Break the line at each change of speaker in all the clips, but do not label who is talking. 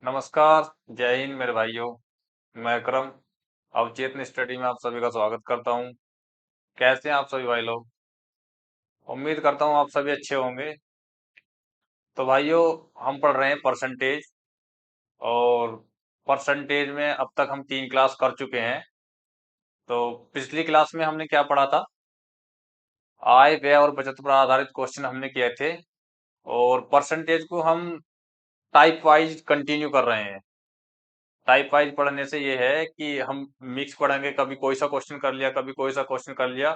नमस्कार। जय हिंद मेरे भाइयों। मैं अकरम अवचेतन स्टडी में आप सभी का स्वागत करता हूं। कैसे हैं आप सभी भाई लोग? उम्मीद करता हूं आप सभी अच्छे होंगे। तो भाइयों, हम पढ़ रहे हैं परसेंटेज। और परसेंटेज में अब तक हम 3 क्लास कर चुके हैं। तो पिछली क्लास में हमने क्या पढ़ा था? आय व्यय और बचत पर आधारित क्वेश्चन हमने किए थे। और परसेंटेज को हम टाइप वाइज कंटिन्यू कर रहे हैं। टाइप वाइज पढ़ने से ये है कि हम मिक्स पढ़ेंगे, कभी कोई सा क्वेश्चन कर लिया, कभी कोई सा क्वेश्चन कर लिया,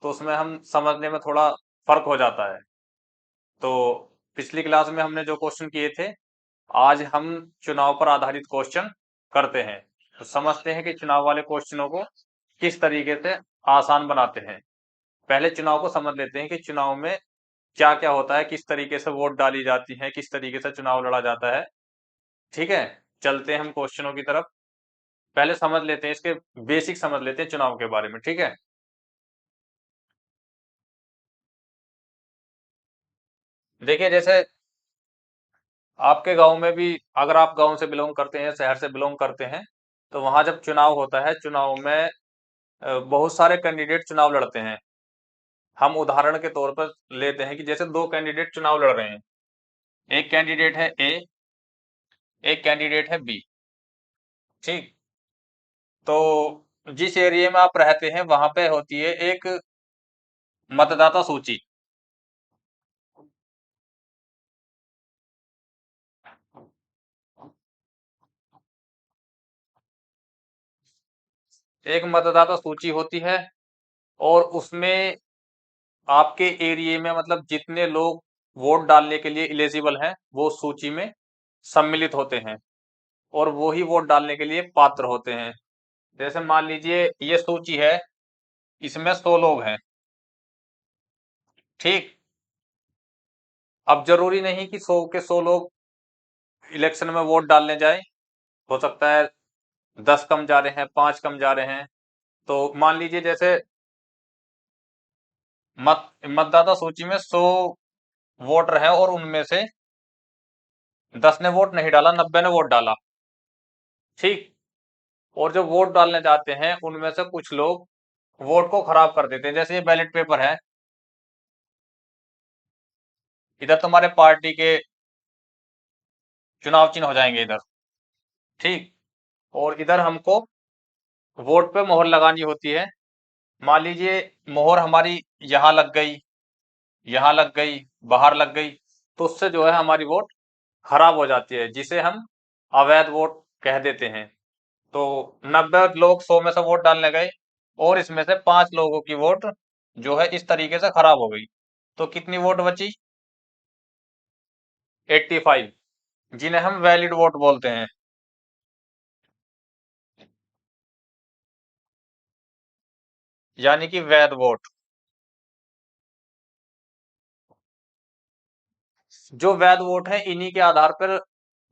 तो उसमें हम समझने में थोड़ा फर्क हो जाता है। तो पिछली क्लास में हमने जो क्वेश्चन किए थे, आज हम चुनाव पर आधारित क्वेश्चन करते हैं। तो समझते हैं कि चुनाव वाले क्वेश्चनों को किस तरीके से आसान बनाते हैं। पहले चुनाव को समझ लेते हैं कि चुनाव में क्या क्या होता है, किस तरीके से वोट डाली जाती है, किस तरीके से चुनाव लड़ा जाता है। ठीक है, चलते हैं हम क्वेश्चनों की तरफ। पहले समझ लेते हैं, इसके बेसिक समझ लेते हैं चुनाव के बारे में। ठीक है, देखिए जैसे आपके गांव में भी, अगर आप गांव से बिलोंग करते हैं, शहर से बिलोंग करते हैं, तो वहां जब चुनाव होता है, चुनाव में बहुत सारे कैंडिडेट चुनाव लड़ते हैं। हम उदाहरण के तौर पर लेते हैं कि जैसे दो कैंडिडेट चुनाव लड़ रहे हैं। एक कैंडिडेट है ए, एक कैंडिडेट है बी। ठीक। तो जिस एरिया में आप रहते हैं वहां पे होती है एक मतदाता सूची। एक मतदाता सूची होती है, और उसमें आपके एरिया में मतलब जितने लोग वोट डालने के लिए इलिजिबल हैं, वो सूची में सम्मिलित होते हैं, और वो ही वोट डालने के लिए पात्र होते हैं। जैसे मान लीजिए ये सूची है, इसमें 100 लोग हैं। ठीक। अब जरूरी नहीं कि 100 के 100 लोग इलेक्शन में वोट डालने जाए। हो सकता है 10 कम जा रहे हैं, 5 कम जा रहे हैं। तो मान लीजिए जैसे मतदाता सूची में 100 वोटर हैं, और उनमें से 10 ने वोट नहीं डाला, 90 ने वोट डाला। ठीक। और जो वोट डालने जाते हैं उनमें से कुछ लोग वोट को खराब कर देते हैं। जैसे ये बैलेट पेपर है, इधर तुम्हारे पार्टी के चुनाव चिन्ह हो जाएंगे इधर। ठीक। और इधर हमको वोट पे मोहर लगानी होती है। मान लीजिए मोहर हमारी यहाँ लग गई, यहाँ लग गई, बाहर लग गई, तो उससे जो है हमारी वोट खराब हो जाती है, जिसे हम अवैध वोट कह देते हैं। तो 90 लोग 100 में से वोट डालने गए, और इसमें से 5 लोगों की वोट जो है इस तरीके से खराब हो गई। तो कितनी वोट बची? 85, जिन्हें हम वैलिड वोट बोलते हैं। यानी कि वैध वोट। जो वैध वोट है, इन्हीं के आधार पर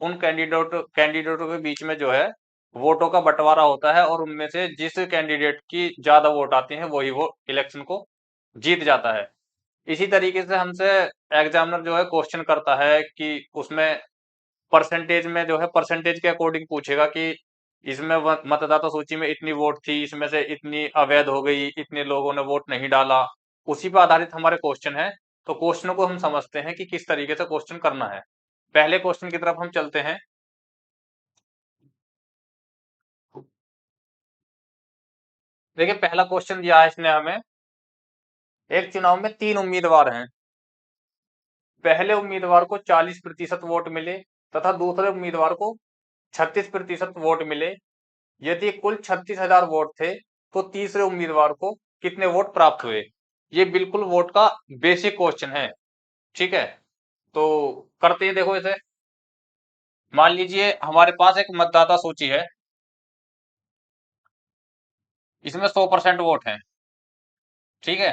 उन कैंडिडेटों के बीच में जो है वोटों का बंटवारा होता है, और उनमें से जिस कैंडिडेट की ज्यादा वोट आती है वही वो इलेक्शन को जीत जाता है। इसी तरीके से हमसे एग्जामिनर जो है क्वेश्चन करता है कि उसमें परसेंटेज में जो है, परसेंटेज के अकॉर्डिंग पूछेगा कि इसमें मतदाता सूची में इतनी वोट थी, इसमें से इतनी अवैध हो गई, इतने लोगों ने वोट नहीं डाला। उसी पर आधारित हमारे क्वेश्चन है। तो क्वेश्चनों को हम समझते हैं कि किस तरीके से क्वेश्चन करना है। पहले क्वेश्चन की तरफ हम चलते हैं। देखिए पहला क्वेश्चन दिया है इसने हमें, एक चुनाव में 3 उम्मीदवार हैं। पहले उम्मीदवार को 40% वोट मिले, तथा दूसरे उम्मीदवार को 36% वोट मिले। यदि कुल 36,000 वोट थे, तो तीसरे उम्मीदवार को कितने वोट प्राप्त हुए? ये बिल्कुल वोट का बेसिक क्वेश्चन है। ठीक है, तो करते हैं, देखो इसे। मान लीजिए हमारे पास एक मतदाता सूची है, इसमें 100% वोट है। ठीक है,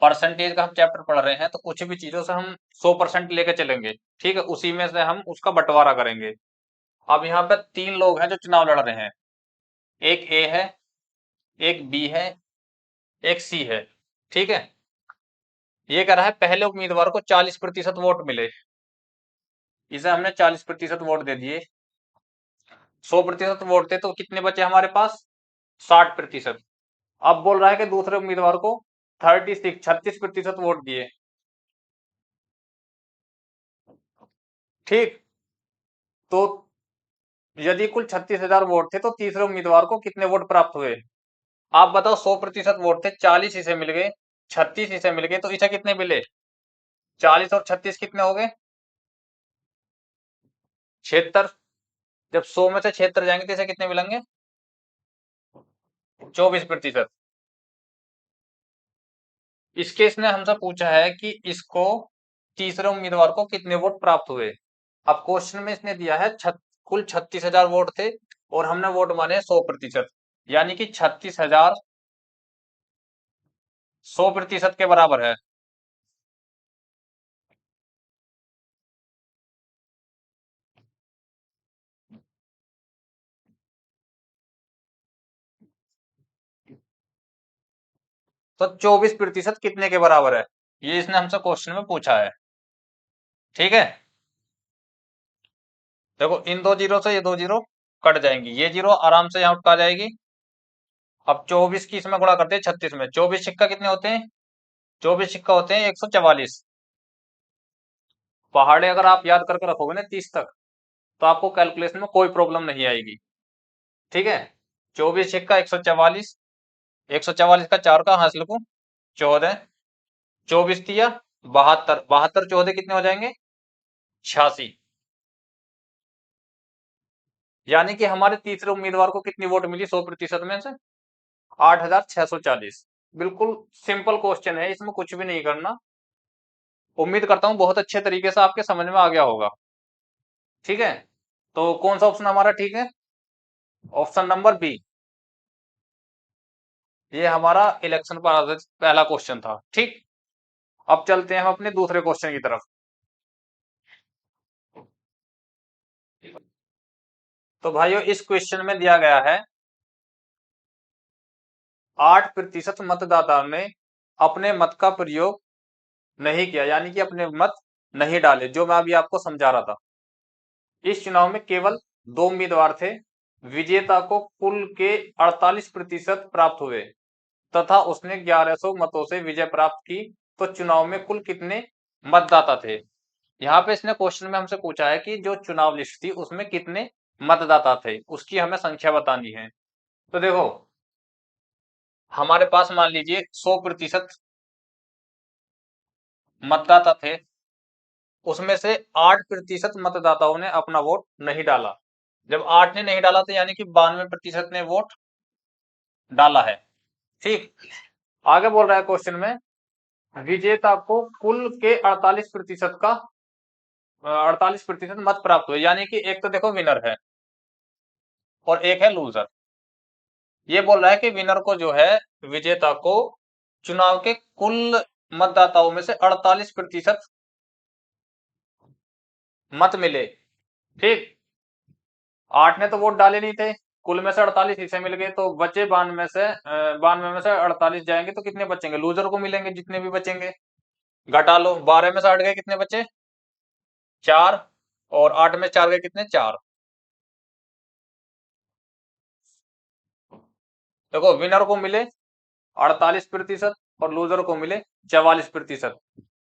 परसेंटेज का हम चैप्टर पढ़ रहे हैं, तो कुछ भी चीजों से हम 100% लेके चलेंगे। ठीक है, उसी में से हम उसका बंटवारा करेंगे। अब यहाँ पे 3 लोग हैं जो चुनाव लड़ रहे हैं। एक ए है, एक बी है, एक सी है। ठीक है, ये कह रहा है पहले उम्मीदवार को 40% वोट मिले। इसे हमने 40% वोट दे दिए। 100% वोट थे तो कितने बचे हमारे पास? 60%। अब बोल रहा है कि दूसरे उम्मीदवार को 36% वोट दिए। ठीक, तो यदि कुल 36,000 वोट थे तो तीसरे उम्मीदवार को कितने वोट प्राप्त हुए? आप बताओ, 100% वोट थे, 40 इसे मिल गए, 36 इसे मिल गए, तो इसे कितने मिले? 40 और 36 कितने हो गए? 76। जब 100 में से 76 जाएंगे तो इसे कितने मिलेंगे? 24%। इसके इसने हमसे पूछा है कि इसको तीसरे उम्मीदवार को कितने वोट प्राप्त हुए। अब क्वेश्चन में इसने दिया है कुल 36,000 वोट थे और हमने वोट माने 100%, यानी कि 36,000 100% के बराबर है। तो 24% कितने के बराबर है, ये इसने हमसे क्वेश्चन में पूछा है। ठीक है, देखो इन दो जीरो से ये दो जीरो कट जाएंगी, ये जीरो आराम से यहाँ उठा जाएगी। अब 24 की इसमें गुणा करते हैं 36 में, 24 सिक्का कितने होते हैं? 24 सिक्का होते हैं 144। पहाड़े अगर आप याद करके रखोगे ना 30 तक, तो आपको कैलकुलेशन में कोई प्रॉब्लम नहीं आएगी। ठीक है, 24 सिक्का 144, 144 का 4 का हासिल को 14, 24 दिया 72, 72 14 कितने हो जाएंगे? 86। यानी कि हमारे तीसरे उम्मीदवार को कितनी वोट मिली 100% में से? 8,640। बिल्कुल सिंपल क्वेश्चन है, इसमें कुछ भी नहीं करना। उम्मीद करता हूं बहुत अच्छे तरीके से आपके समझ में आ गया होगा। ठीक है, तो कौन सा ऑप्शन हमारा ठीक है? ऑप्शन नंबर बी, ये हमारा इलेक्शन पर आधारित पहला क्वेश्चन था। ठीक, अब चलते हैं हम अपने दूसरे क्वेश्चन की तरफ। तो भाइयों, इस क्वेश्चन में दिया गया है 8% मतदाताओं ने अपने मत का प्रयोग नहीं किया, यानी कि अपने मत नहीं डाले, जो मैं अभी आपको समझा रहा था। इस चुनाव में केवल दो उम्मीदवार थे, विजेता को कुल के 48% प्राप्त हुए तथा उसने 1100 मतों से विजय प्राप्त की। तो चुनाव में कुल कितने मतदाता थे? यहाँ पे इसने क्वेश्चन में हमसे पूछा है कि जो चुनाव लिस्ट थी उसमें कितने मतदाता थे, उसकी हमें संख्या बतानी है। तो देखो, हमारे पास मान लीजिए 100% मतदाता थे, उसमें से 8% मतदाताओं ने अपना वोट नहीं डाला। जब 8 ने नहीं डाला तो यानी कि 92% ने वोट डाला है। ठीक, आगे बोल रहा है क्वेश्चन में, विजेता को कुल के 48% का 48% मत प्राप्त हुए, यानी कि एक तो देखो विनर है और एक है लूजर। ये बोल रहा है कि विनर को जो है, विजेता को चुनाव के कुल मतदाताओं में से 48% मत मिले। ठीक, 8 ने तो वोट डाले नहीं थे, कुल में से 48 इसे मिल गए, तो बचे 92 में से 48 जाएंगे तो कितने बचेंगे? लूजर को मिलेंगे जितने भी बचेंगे। घटा लो, 12 में से 8 गए, कितने बचे? 4। और 8 में 4 गए, कितने? 4। देखो, विनर को मिले 48% और लूजर को मिले 44%।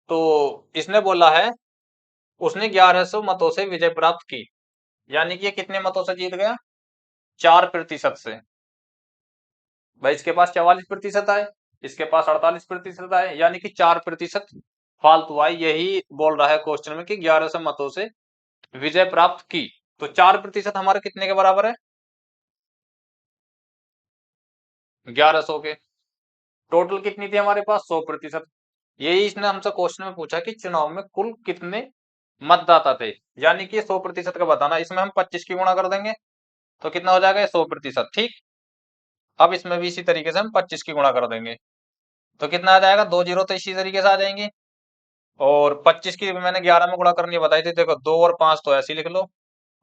तो इसने बोला है उसने 1100 मतों से विजय प्राप्त की, यानी कि ये कितने मतों से जीत गया? 4% से। भाई, इसके पास 44% आए, इसके पास 48% आए, यानी कि 4% फालतू आए। यही बोल रहा है क्वेश्चन में कि 1100 मतों से विजय प्राप्त की। तो 4% हमारे कितने के बराबर है? 1100 के। टोटल कितनी थी हमारे पास? 100%। यही इसने हमसे क्वेश्चन में पूछा कि चुनाव में कुल कितने मतदाता थे, यानी कि 100% का बताना। इसमें हम 25 की गुणा कर देंगे तो कितना हो जाएगा? 100%। ठीक, अब इसमें भी इसी तरीके से हम 25 की गुणा कर देंगे तो कितना आ जाएगा? 2 जीरो तो इसी तरीके से आ जाएंगे। और 25 की मैंने 11 में गुणा करनी बताई थी, देखो 2 और 5 तो ऐसे ही लिख लो,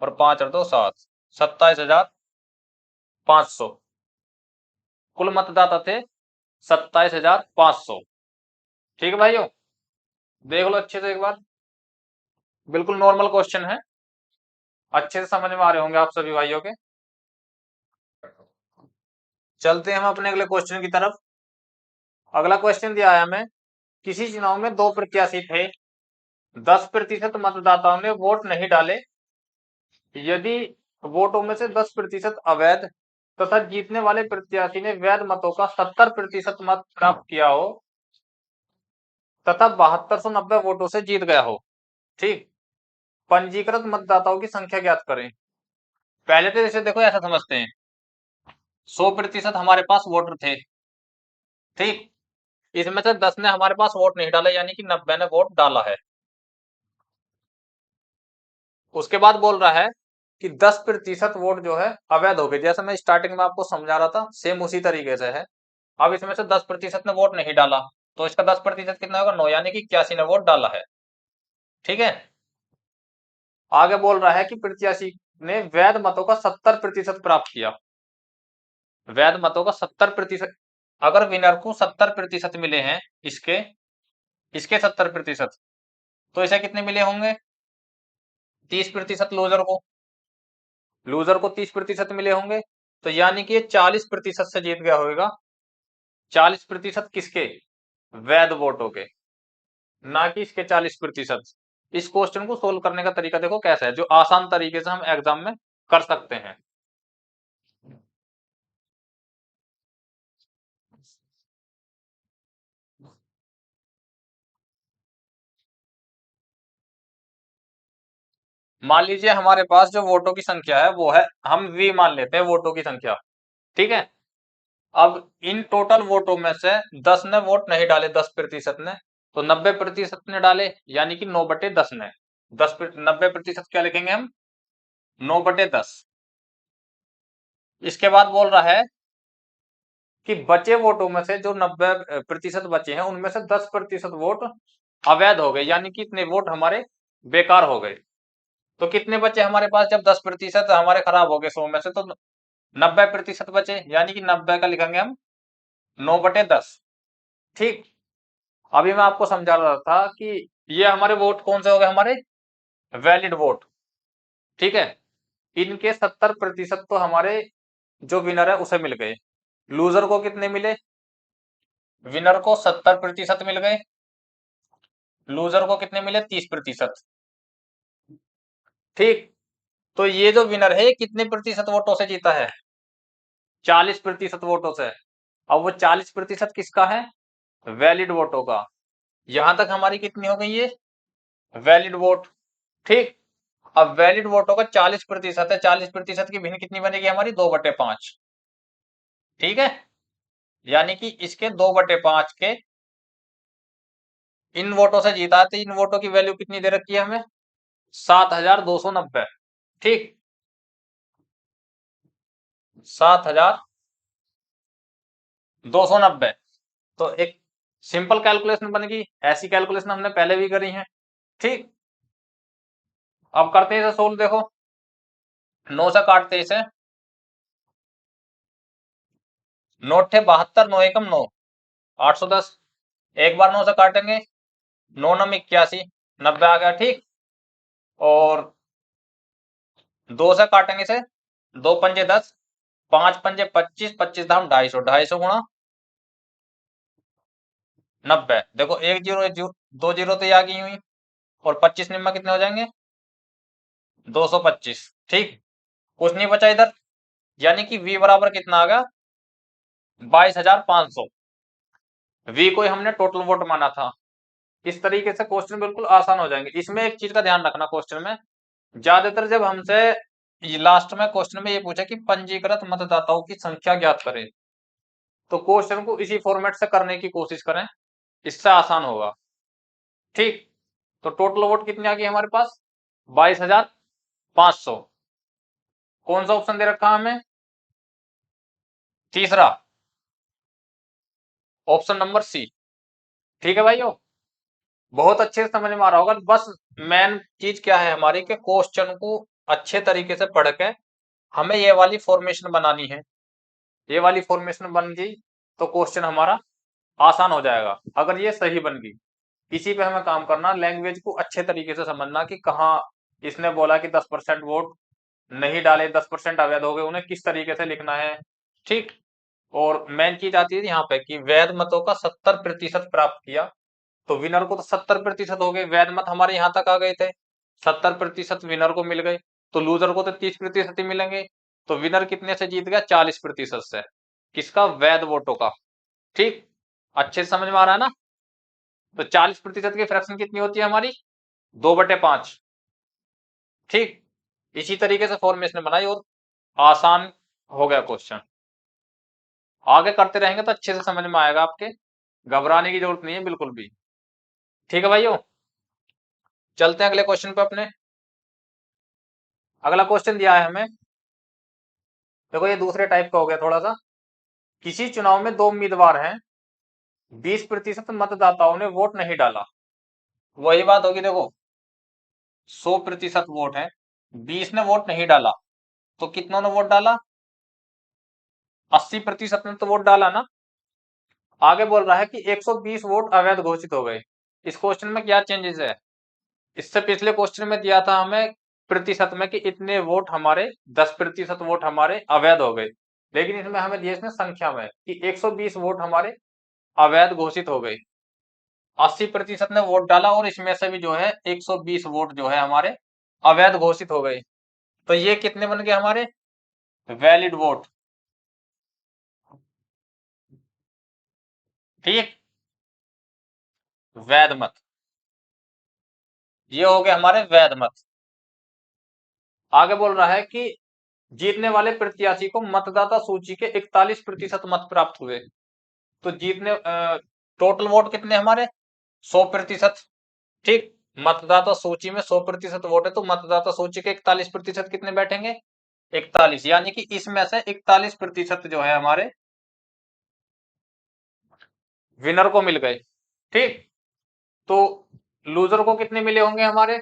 और 5 और 2 7, 27,500 कुल मतदाता थे, 27,500। ठीक है भाइयों, देख लो अच्छे से एक बार, बिल्कुल नॉर्मल क्वेश्चन है, अच्छे से समझ में आ रहे होंगे आप सभी भाइयों के। चलते हैं हम अपने अगले क्वेश्चन की तरफ। अगला क्वेश्चन दिया है हमें, किसी चुनाव में दो प्रत्याशी थे, 10% मतदाताओं ने वोट नहीं डाले। यदि वोटों में से 10% अवैध तथा जीतने वाले प्रत्याशी ने वैध मतों का 70% मत प्राप्त किया हो तथा 7290 वोटों से जीत गया हो, ठीक, पंजीकृत मतदाताओं की संख्या ज्ञात करें। पहले तो इसे देखो ऐसा समझते हैं, 100% हमारे पास वोटर थे, ठीक, इसमें से 10 ने हमारे पास वोट नहीं डाला, यानी कि 90 ने वोट डाला है। उसके बाद बोल रहा है कि 10% वोट जो है अवैध हो गए, जैसे मैं स्टार्टिंग में आपको समझा रहा था, सेम उसी तरीके से है। अब इसमें से 10% ने वोट नहीं डाला, तो इसका 10% कितना होगा, 9, यानी कि 81 ने वोट डाला है, ठीक है। आगे बोल रहा है कि प्रत्याशी ने वैध मतों का 70% प्राप्त किया। वैध मतों का 70%, अगर विनर को 70% मिले हैं, इसके इसके 70%, तो इसे कितने मिले होंगे, 30%। लूजर को 30% मिले होंगे, तो यानी कि ये 40% से जीत गया होगा। 40% किसके, वैध वोटों के, ना कि इसके 40%। इस क्वेश्चन को सोल्व करने का तरीका देखो कैसा है, जो आसान तरीके से हम एग्जाम में कर सकते हैं। मान लीजिए हमारे पास जो वोटों की संख्या है वो है, हम वी मान लेते हैं वोटों की संख्या, ठीक है। अब इन टोटल वोटों में से 10 ने वोट नहीं डाले, 10% ने, तो 90% ने डाले, यानी कि 9/10 ने। 90% क्या लिखेंगे हम, 9/10। इसके बाद बोल रहा है कि बचे वोटों में से जो 90% बचे हैं, उनमें से 10% वोट अवैध हो गए, यानी कि इतने वोट हमारे बेकार हो गए। तो कितने बचे हमारे पास, जब 10% हमारे खराब हो गए 100 में से, तो 90% बचे, यानी कि 90 का लिखेंगे हम 9/10, ठीक। अभी मैं आपको समझा रहा था कि ये हमारे वोट कौन से हो गए, हमारे वैलिड वोट, ठीक है। इनके 70% तो हमारे जो विनर है उसे मिल गए। लूजर को कितने मिले, विनर को 70% मिल गए, लूजर को कितने मिले, 30%, ठीक। तो ये जो विनर है कितने प्रतिशत वोटों से जीता है, 40% वोटों से। अब वो 40% किसका है, वैलिड वोटों का। यहां तक हमारी कितनी हो गई है, वैलिड वोट, ठीक। अब वैलिड वोटों का 40% है, 40% की भिन्न कितनी बनेगी हमारी, 2/5, ठीक है। यानी कि इसके 2/5 के इन वोटों से जीता है, तो इन वोटों की वैल्यू कितनी दे रखी है हमें, 7290, ठीक, 7290। तो एक सिंपल कैलकुलेशन बनेगी, ऐसी कैलकुलेशन हमने पहले भी करी है, ठीक। अब करते हैं इसे सोल्व, देखो 9 से काटते इसे, 9 × 72, 9 एकम 9, 810। एक बार 9 से काटेंगे, 9 9 81, 90 आ गया, ठीक। और 2 से काटेंगे इसे, 2 पंजे 10, 5 पंजे 25, 25 धाम 250, 250 गुणा 90। देखो एक जीरो, 2 जीरो तो ये आ गई हुई, और 25 निम्मा कितने हो जाएंगे, 225, ठीक। कुछ नहीं बचा इधर, यानी कि v बराबर कितना आ गया, 22,500। v को हमने टोटल वोट माना था। इस तरीके से क्वेश्चन बिल्कुल आसान हो जाएंगे। इसमें एक चीज का ध्यान रखना, क्वेश्चन में ज्यादातर जब हमसे लास्ट में क्वेश्चन में ये पूछा कि पंजीकृत मतदाताओं की संख्या ज्ञात करें, तो क्वेश्चन को इसी फॉर्मेट से करने की कोशिश करें, इससे आसान होगा, ठीक। तो टोटल वोट कितनी आ गई हमारे पास, 22,500। कौन सा ऑप्शन दे रखा हमें, तीसरा, ऑप्शन नंबर सी, ठीक है भाइयों। बहुत अच्छे से समझ में आ रहा होगा। बस मेन चीज क्या है हमारी, के क्वेश्चन को अच्छे तरीके से पढ़ के हमें ये वाली फॉर्मेशन बनानी है। ये वाली फॉर्मेशन बन गई तो क्वेश्चन हमारा आसान हो जाएगा, अगर ये सही बन गई। इसी पे हमें काम करना, लैंग्वेज को अच्छे तरीके से समझना कि कहाँ इसने बोला कि 10% वोट नहीं डाले, 10% अवैध हो गए, उन्हें किस तरीके से लिखना है, ठीक। और मेन चीज आती है यहाँ पे कि वैध मतों का 70% प्राप्त किया, तो विनर को तो 70% हो गए, वैध मत हमारे यहाँ तक आ गए थे, 70% विनर को मिल गए, तो लूजर को तो 30% ही मिलेंगे। तो विनर कितने से जीत गया? 40% से। किसका? वैध वोटों का। ठीक, अच्छे से समझ में आ रहा है ना? तो 40% की फ्रैक्शन कितनी होती है हमारी? 2/5। ठीक, इसी तरीके से फॉर्मेशन बनाई और आसान हो गया क्वेश्चन। आगे करते रहेंगे तो अच्छे से समझ में आएगा आपके, घबराने की जरूरत नहीं है बिल्कुल भी। ठीक है भाइयों, चलते हैं अगले क्वेश्चन पे अपने। अगला क्वेश्चन दिया है हमें, देखो ये दूसरे टाइप का हो गया थोड़ा सा। किसी चुनाव में दो उम्मीदवार हैं, 20% मतदाताओं ने वोट नहीं डाला। वही बात होगी, देखो 100% वोट है, 20 ने वोट नहीं डाला, तो कितनों ने वोट डाला? 80% ने तो वोट डाला ना। आगे बोल रहा है कि 120 वोट अवैध घोषित हो गए। इस क्वेश्चन में क्या चेंजेस है? इससे पिछले क्वेश्चन में दिया था हमें प्रतिशत में कि इतने वोट हमारे, 10% वोट हमारे अवैध हो गए, लेकिन इसमें हमें दिया इसमें संख्या में कि 120 वोट हमारे अवैध घोषित हो गए। 80% ने वोट डाला और इसमें से भी जो है 120 वोट जो है हमारे अवैध घोषित हो गए। तो ये कितने बन गए हमारे? Valid vote. ठीक, वैध मत, ये हो गए हमारे वैध मत। आगे बोल रहा है कि जीतने वाले प्रत्याशी को मतदाता सूची के 41% मत प्राप्त हुए। तो जीतने टोटल वोट कितने हमारे? 100%। ठीक, मतदाता सूची में 100% वोट है, तो मतदाता सूची के 41% कितने बैठेंगे? 41, यानी कि इसमें से 41% जो है हमारे विनर को मिल गए। ठीक, तो लूजर को कितने मिले होंगे हमारे?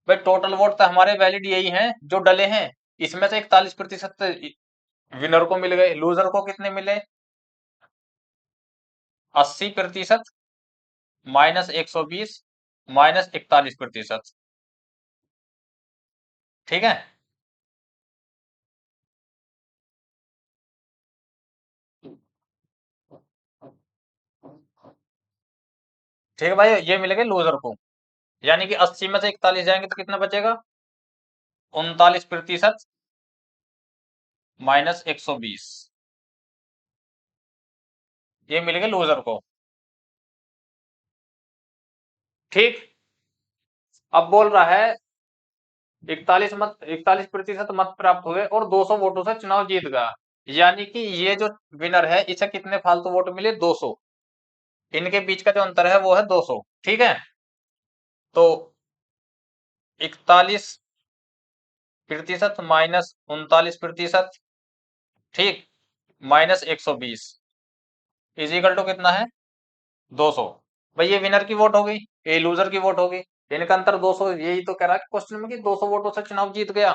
भाई टोटल वोट तो हमारे वैलिड यही हैं जो डले हैं, इसमें से 41% विनर को मिल गए। लूजर को कितने मिले? 80% -120 -41%। ठीक है, ठीक है भाई, ये मिलेंगे लूजर को, यानी कि 80 में से 41 जाएंगे तो कितना बचेगा? 39% -120, ये मिलेंगे लूजर को। ठीक, अब बोल रहा है 41% मत प्राप्त हुए और 200 वोटों से चुनाव जीत गया, यानी कि ये जो विनर है इसे कितने फालतू वोट मिले? 200। इनके बीच का जो अंतर है वो है 200। ठीक है, तो 41% -39%, ठीक, -120 इज इक्वल टू कितना है? 200। भाई ये विनर की वोट हो गई, ये लूजर की वोट हो गई, इनका अंतर 200। यही तो कह रहा है क्वेश्चन में कि 200 वोटों से चुनाव जीत गया।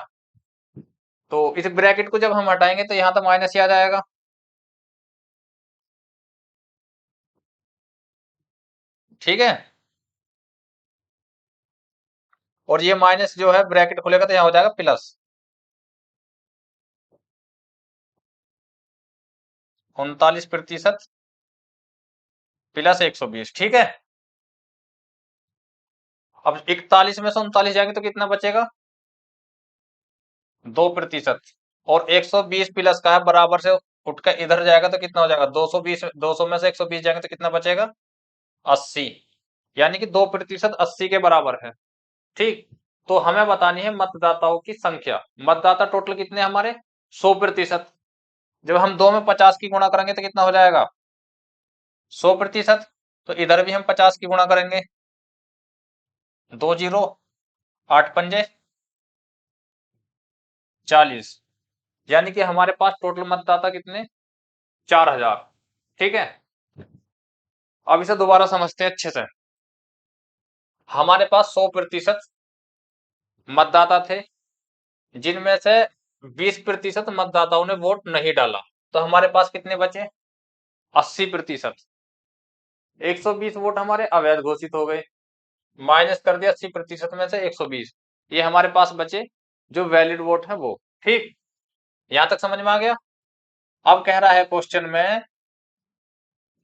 तो इस ब्रैकेट को जब हम हटाएंगे तो यहाँ तो माइनस ही आ जाएगा। ठीक है, और ये माइनस जो है ब्रैकेट खुलेगा तो यहाँ हो जाएगा प्लस 39% +120। ठीक है, अब 41 में से 39 जाएंगे तो कितना बचेगा? 2%। और 120 प्लस का है, बराबर से उठ कर इधर जाएगा तो कितना हो जाएगा? 220, 200 में से 120 जाएंगे तो कितना बचेगा? 80, यानी कि 2% 80 के बराबर है। ठीक, तो हमें बतानी है मतदाताओं की संख्या। मतदाता टोटल कितने हमारे? 100%। जब हम 2 में 50 की गुणा करेंगे तो कितना हो जाएगा? 100%। तो इधर भी हम 50 की गुणा करेंगे, 2 जीरो 8 पंजे 40, यानी कि हमारे पास टोटल मतदाता कितने? 4000। ठीक है, अब इसे दोबारा समझते हैं अच्छे से। हमारे पास 100% मतदाता थे, जिनमें से 20% मतदाताओं ने वोट नहीं डाला, तो हमारे पास कितने बचे? 80%। 120 वोट हमारे अवैध घोषित हो गए, माइनस कर दिया 80% में से 120, ये हमारे पास बचे जो वैलिड वोट है वो। ठीक, यहां तक समझ में आ गया? अब कह रहा है क्वेश्चन में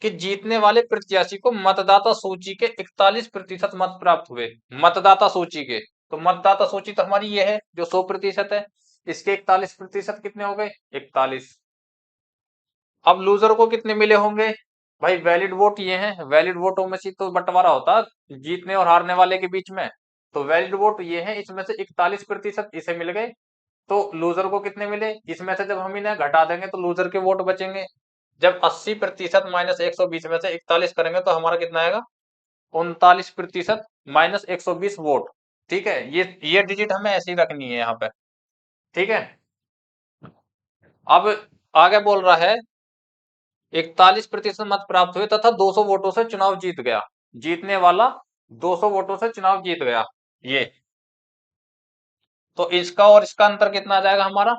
कि जीतने वाले प्रत्याशी को मतदाता सूची के 41% मत प्राप्त हुए। मतदाता सूची के, तो मतदाता सूची तो हमारी ये है जो 100% है, इसके 41% कितने हो गए? 41। अब लूजर को कितने मिले होंगे? भाई वैलिड वोट ये हैं, वैलिड वोटों में से तो बंटवारा होता जीतने और हारने वाले के बीच में। तो वैलिड वोट ये है, इसमें से 41% इसे मिल गए। तो लूजर को कितने मिले? इसमें से जब हम इन्हें घटा देंगे तो लूजर के वोट बचेंगे। जब 80% माइनस 120 में से 41 करेंगे तो हमारा कितना आएगा? 39% माइनस 120 वोट। ठीक है, ये डिजिट हमें ऐसी रखनी है यहाँ पे। ठीक है, अब आगे बोल रहा है 41% मत प्राप्त हुए तथा 200 वोटों से चुनाव जीत गया। जीतने वाला 200 वोटों से चुनाव जीत गया। ये तो इसका और इसका अंतर कितना आ जाएगा हमारा?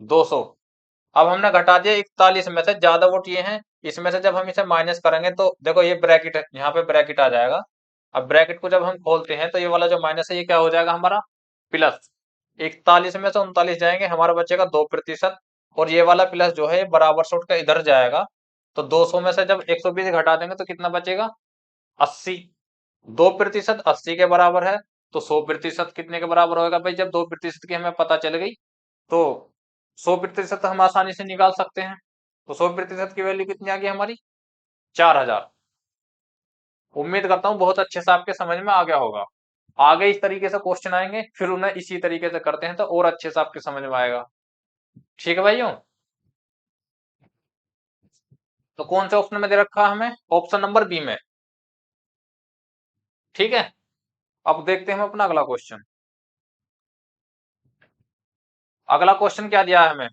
200। अब हमने घटा दिया 41 में से, ज्यादा वोट ये हैं, इसमें से जब हम इसे माइनस करेंगे तो देखो ये ब्रैकेट है, यहाँ पे ब्रैकेट आ जाएगा। अब ब्रैकेट को जब हम खोलते हैं तो ये वाला जो माइनस है ये क्या हो जाएगा हमारा? प्लस। 41 में से 39 जाएंगे, हमारा बचेगा 2%। और ये वाला प्लस जो है ये बराबर से उठ कर इधर जाएगा। तो 200 में से जब 120 घटा देंगे तो कितना बचेगा? 80। 2% 80 के बराबर है। तो 100% कितने के बराबर होगा भाई? जब 2% की हमें पता चल गई तो 100% हम आसानी से निकाल सकते हैं। तो 100% की वैल्यू कितनी आ गई हमारी? 4000। उम्मीद करता हूँ बहुत अच्छे से आपके समझ में आ गया होगा। आगे इस तरीके से क्वेश्चन आएंगे, फिर उन्हें इसी तरीके से करते हैं तो और अच्छे से आपके समझ में आएगा। ठीक है भाइयों, तो कौन से ऑप्शन में दे रखा है हमें? ऑप्शन नंबर बी में। ठीक है, अब देखते हैं हम अपना अगला क्वेश्चन। अगला क्वेश्चन क्या दिया है हमें?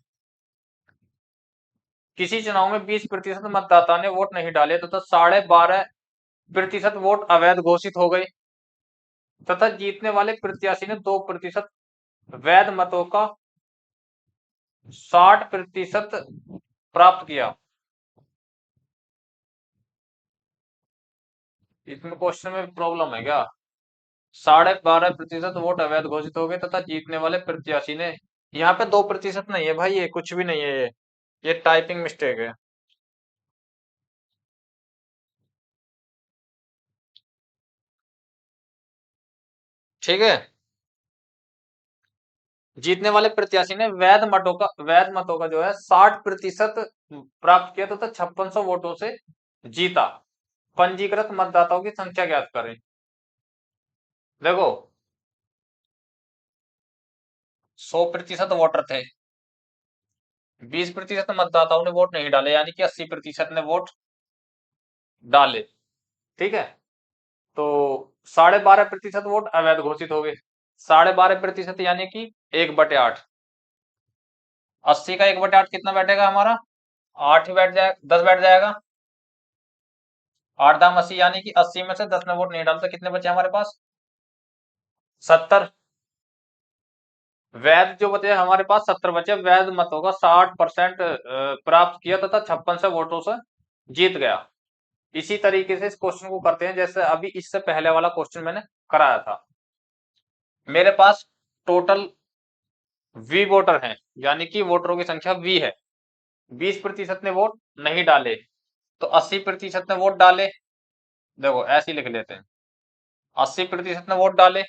किसी चुनाव में 20% मतदाता ने वोट नहीं डाले तथा 12.5% वोट अवैध घोषित हो गए तथा जीतने वाले प्रत्याशी ने 2% वैध मतों का 60% प्राप्त किया। इसमें क्वेश्चन में प्रॉब्लम है क्या? 12.5% वोट अवैध घोषित हो गए तथा जीतने वाले प्रत्याशी ने, यहाँ पे 2% नहीं है भाई, ये कुछ भी नहीं है, ये टाइपिंग मिस्टेक है। ठीक है, जीतने वाले प्रत्याशी ने वैध मतों का जो है 60% प्राप्त किया तथा 5600 वोटों से जीता। पंजीकृत मतदाताओं की संख्या ज्ञात करें। देखो 100% वोटर थे, 20% मतदाताओं ने वोट नहीं डाले, यानी कि 80% ने वोट डाले। ठीक है, तो 12.5% वोट अवैध घोषित हो गए। 12.5% यानी कि 1/8। 80 का 1/8 कितना बैठेगा हमारा? 8 ही बैठ जाए, 10 बैठ जाएगा। 8 दाम 80, यानी कि 80 में से 10 ने वोट नहीं डाला तो कितने बचे हमारे पास? 70। वैध जो बचे हमारे पास 70 बचे। वैध मतों का 60% प्राप्त किया तथा 56 वोटों से जीत गया। इसी तरीके से इस क्वेश्चन को करते हैं जैसे अभी इससे पहले वाला क्वेश्चन मैंने कराया था। मेरे पास टोटल वी वोटर हैं, यानी कि वोटरों की संख्या वी है। 20% ने वोट नहीं डाले तो 80% ने वोट डाले। देखो ऐसे ही लिख लेते हैं, 80% ने वोट डाले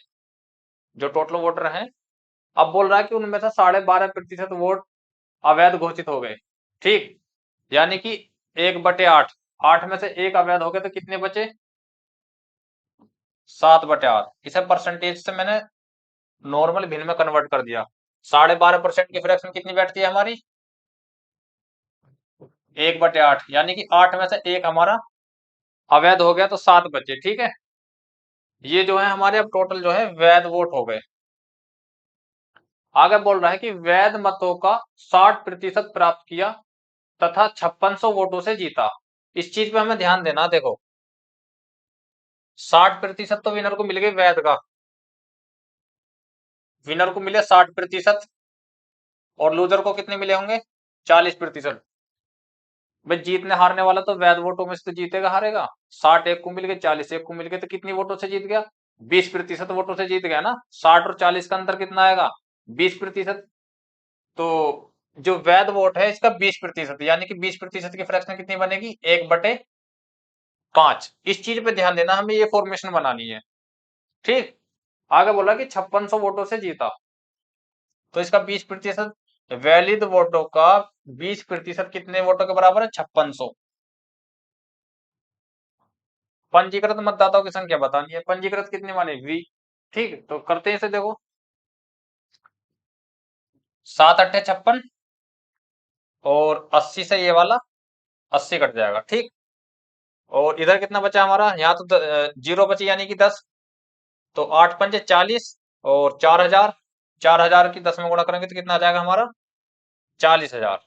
जो टोटल वोटर हैं। अब बोल रहा है कि उनमें से 12.5% वोट अवैध घोषित हो गए। ठीक, यानी कि 1/8। 8 में से 1 अवैध हो गए तो कितने बचे? 7/8। इसे परसेंटेज से मैंने नॉर्मल भिन्न में कन्वर्ट कर दिया। 12.5% की फ्रैक्शन कितनी बैठती है हमारी? 1/8, यानी कि 8 में से 1 हमारा अवैध हो गया तो 7 बचे। ठीक है, ये जो है हमारे अब टोटल जो है वैध वोट हो गए। आगे बोल रहा है कि वैध मतों का 60% प्राप्त किया तथा 5600 वोटों से जीता। इस चीज पे हमें ध्यान देना। देखो 60% तो विनर को मिल गई वैध का, विनर को मिले 60% और लूजर को कितने मिले होंगे? 40%। भाई जीतने हारने वाला तो वैध वोटों में से तो जीतेगा हारेगा। 60 एक को मिल गए, 40 एक को मिल गए, तो कितनी वोटों से जीत गया? 20% वोटों से जीत गया ना। 60 और 40 का अंतर कितना आएगा? 20%। तो जो वैध वोट है इसका 20%, यानी कि 20% की फ्रैक्शन कितनी बनेगी, 1/5। इस चीज पे ध्यान देना, हमें ये फॉर्मेशन बनानी है। ठीक, आगे बोला कि 5600 वोटों से जीता, तो इसका 20%, वैलिड वोटों का 20% कितने वोटों के बराबर है, 5600। पंजीकृत मतदाताओं की संख्या बतानी है, पंजीकृत कितनी माने, वी। ठीक, तो करते हैं इसे, देखो 7 8 56, और 80 से ये वाला 80 कट जाएगा। ठीक, और इधर कितना बचा हमारा, यहाँ तो जीरो बची, यानी कि 10, तो 8 5 40, और 4000, 4000 की 10 में गुणा करेंगे तो कितना आ जाएगा हमारा, 40,000।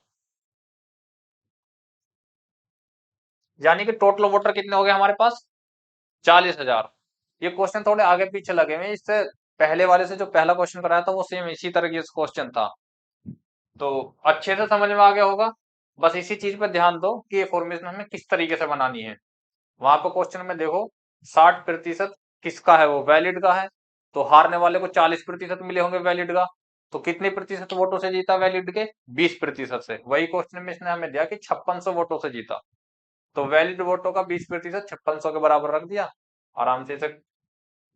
यानी कि टोटल वोटर कितने हो गए हमारे पास, 40,000। ये क्वेश्चन थोड़े आगे पीछे लगे हुए, इससे पहले वाले से जो पहला क्वेश्चन कराया था वो सेम इसी तरह की क्वेश्चन था, तो अच्छे से समझ में आ गया होगा। बस इसी चीज पे ध्यान दो कि ये फॉर्मेशन हमें किस तरीके से बनानी है। वहां पर क्वेश्चन में देखो 60% किसका है, वो वैलिड का है, तो हारने वाले को 40% मिले होंगे वैलिड का, तो कितने प्रतिशत वोटों से जीता वैलिड के, 20% से। वही क्वेश्चन में इसने हमें दिया कि 5600 वोटों से जीता, तो वैलिड वोटों का 20% 5600 के बराबर रख दिया। आराम से इसे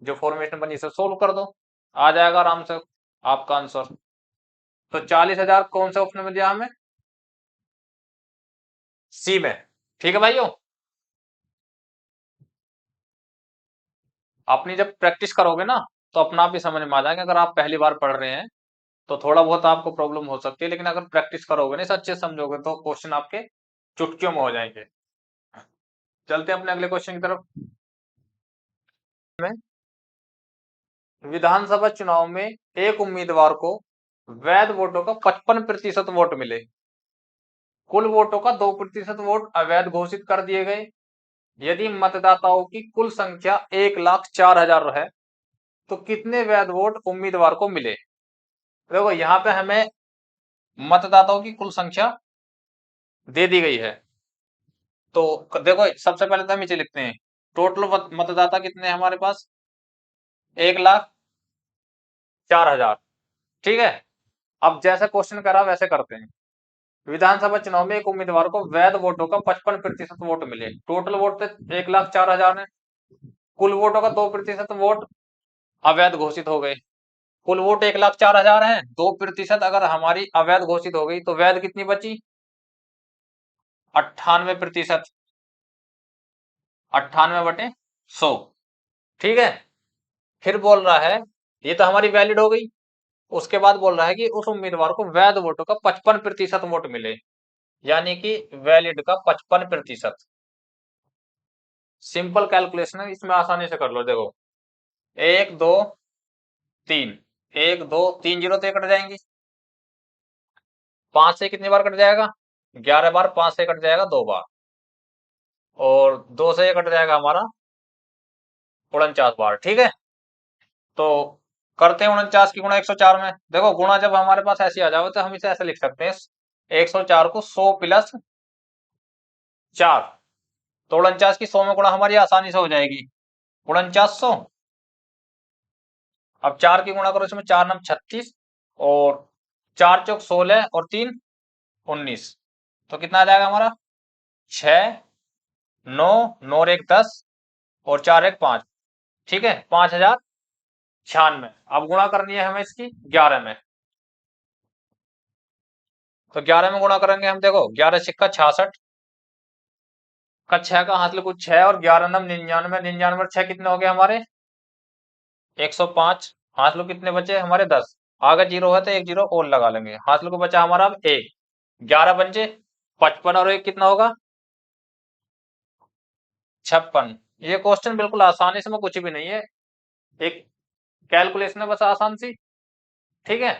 जो फॉर्मेशन बनी इसे सोल्व कर दो, आ जाएगा आराम से आपका आंसर। तो 40,000 कौन से ऑप्शन में दिया हमें, सी में। ठीक है भाइयों, अपनी जब प्रैक्टिस करोगे ना तो अपना आप ही समझ में आ जाएगा। अगर आप पहली बार पढ़ रहे हैं तो थोड़ा बहुत आपको प्रॉब्लम हो सकती है, लेकिन अगर प्रैक्टिस करोगे ना, इसे अच्छे से समझोगे, तो क्वेश्चन आपके चुटकियों में हो जाएंगे। चलते हैं अपने अगले क्वेश्चन की तरफ। में विधानसभा चुनाव में एक उम्मीदवार को वैध वोटों का 55% वोट मिले, कुल वोटों का 2% वोट अवैध घोषित कर दिए गए। यदि मतदाताओं की कुल संख्या 1,04,000 है तो कितने वैध वोट उम्मीदवार को मिले। देखो यहाँ पे हमें मतदाताओं की कुल संख्या दे दी गई है, तो देखो सबसे पहले तो हम इसे लिखते हैं, टोटल मतदाता कितने हैं हमारे पास, 1,04,000। ठीक है, अब जैसा क्वेश्चन करा वैसे करते हैं। विधानसभा चुनाव में एक उम्मीदवार को वैध वोटों का 55% वोट मिले, टोटल वोट थे 1,04,000 है, कुल वोटों का 2% वोट अवैध घोषित हो गए। कुल वोट 1,04,000 है, 2% अगर हमारी अवैध घोषित हो गई तो वैध कितनी बची, 98%, 98/100। ठीक है, फिर बोल रहा है, ये तो हमारी वैलिड हो गई, उसके बाद बोल रहा है कि उस उम्मीदवार को वैध वोटों का 55% वोट मिले, यानी कि वैलिड का 55%। सिंपल कैलकुलेशन है, इसमें आसानी से कर लो। देखो 1 2 3, 1 2 3 जीरो तो कट जाएंगी, 5 से कितनी बार कट जाएगा, 11 बार, 5 से कट जाएगा 2 बार, और 2 से कट जाएगा हमारा 49 बार। ठीक है, तो करते हैं 49 की गुणा 104 में। देखो गुणा जब हमारे पास ऐसी आ जाए तो हम इसे ऐसे लिख सकते हैं, 104 को 100 प्लस 4, तो 49 की 100 में गुणा हमारी आसानी से हो जाएगी, 4900। अब 4 की गुणा करो इसमें, 4 9 36, और 4 चौक 16, और 3 19, तो कितना आ जाएगा हमारा, 6 9 9 और 1 10, और 4 1 5। ठीक है, 5,096। अब गुणा करनी है हमें इसकी 11 में, तो 11 में गुणा करेंगे हम। देखो 11 सिक्का 66 का 6 का हासिल कुछ 6, और 11 नम 99, 99 और 6 कितने हो गए हमारे, 105। हासिल कितने बचे हमारे, 10। आगे जीरो है तो एक जीरो और लगा लेंगे, हासिल को बचा हमारा अब 1, 11 बचे 55, और 1 कितना होगा, 56। ये क्वेश्चन बिल्कुल आसानी से, में कुछ भी नहीं है, एक कैलकुलेशन है बस आसान सी। ठीक है,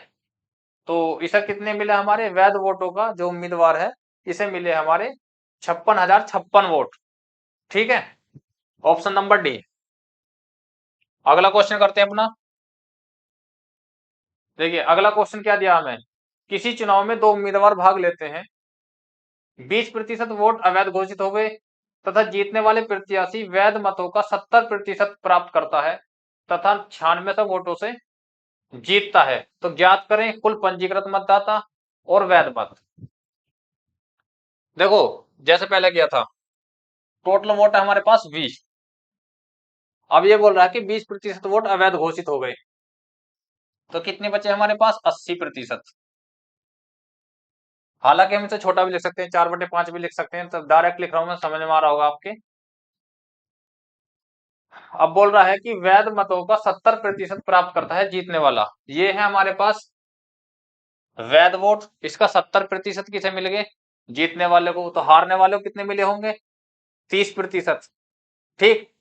तो इसे कितने मिले हमारे वैध वोटों का, जो उम्मीदवार है इसे मिले हमारे 56,056 वोट। ठीक है, ऑप्शन नंबर डी। अगला क्वेश्चन करते हैं अपना। देखिए अगला क्वेश्चन क्या दिया हमें, किसी चुनाव में दो उम्मीदवार भाग लेते हैं, 20% वोट अवैध घोषित हो गए, तथा जीतने वाले प्रत्याशी वैध मतों का 70% प्राप्त करता है तथा 96 वोटों से जीतता है, तो ज्ञात करें कुल पंजीकृत मतदाता और वैध मत। देखो जैसे पहले किया था, टोटल वोट है हमारे पास 20। अब ये बोल रहा है कि 20% वोट अवैध घोषित हो गए, तो कितने बचे हमारे पास? 80%। हालांकि हम इसे छोटा भी लिख सकते हैं, 4/5 भी लिख सकते हैं, तो डायरेक्ट लिख रहा हूं मैं, समझ में आ रहा होगा आपके। अब बोल रहा है कि वैध मतों का 70% प्राप्त करता है जीतने वाला। ये है हमारे पास वैध वोट, इसका 70% किसे मिल गए? जीतने वाले को। तो हारने वाले को कितने मिले होंगे? 30%। ठीक,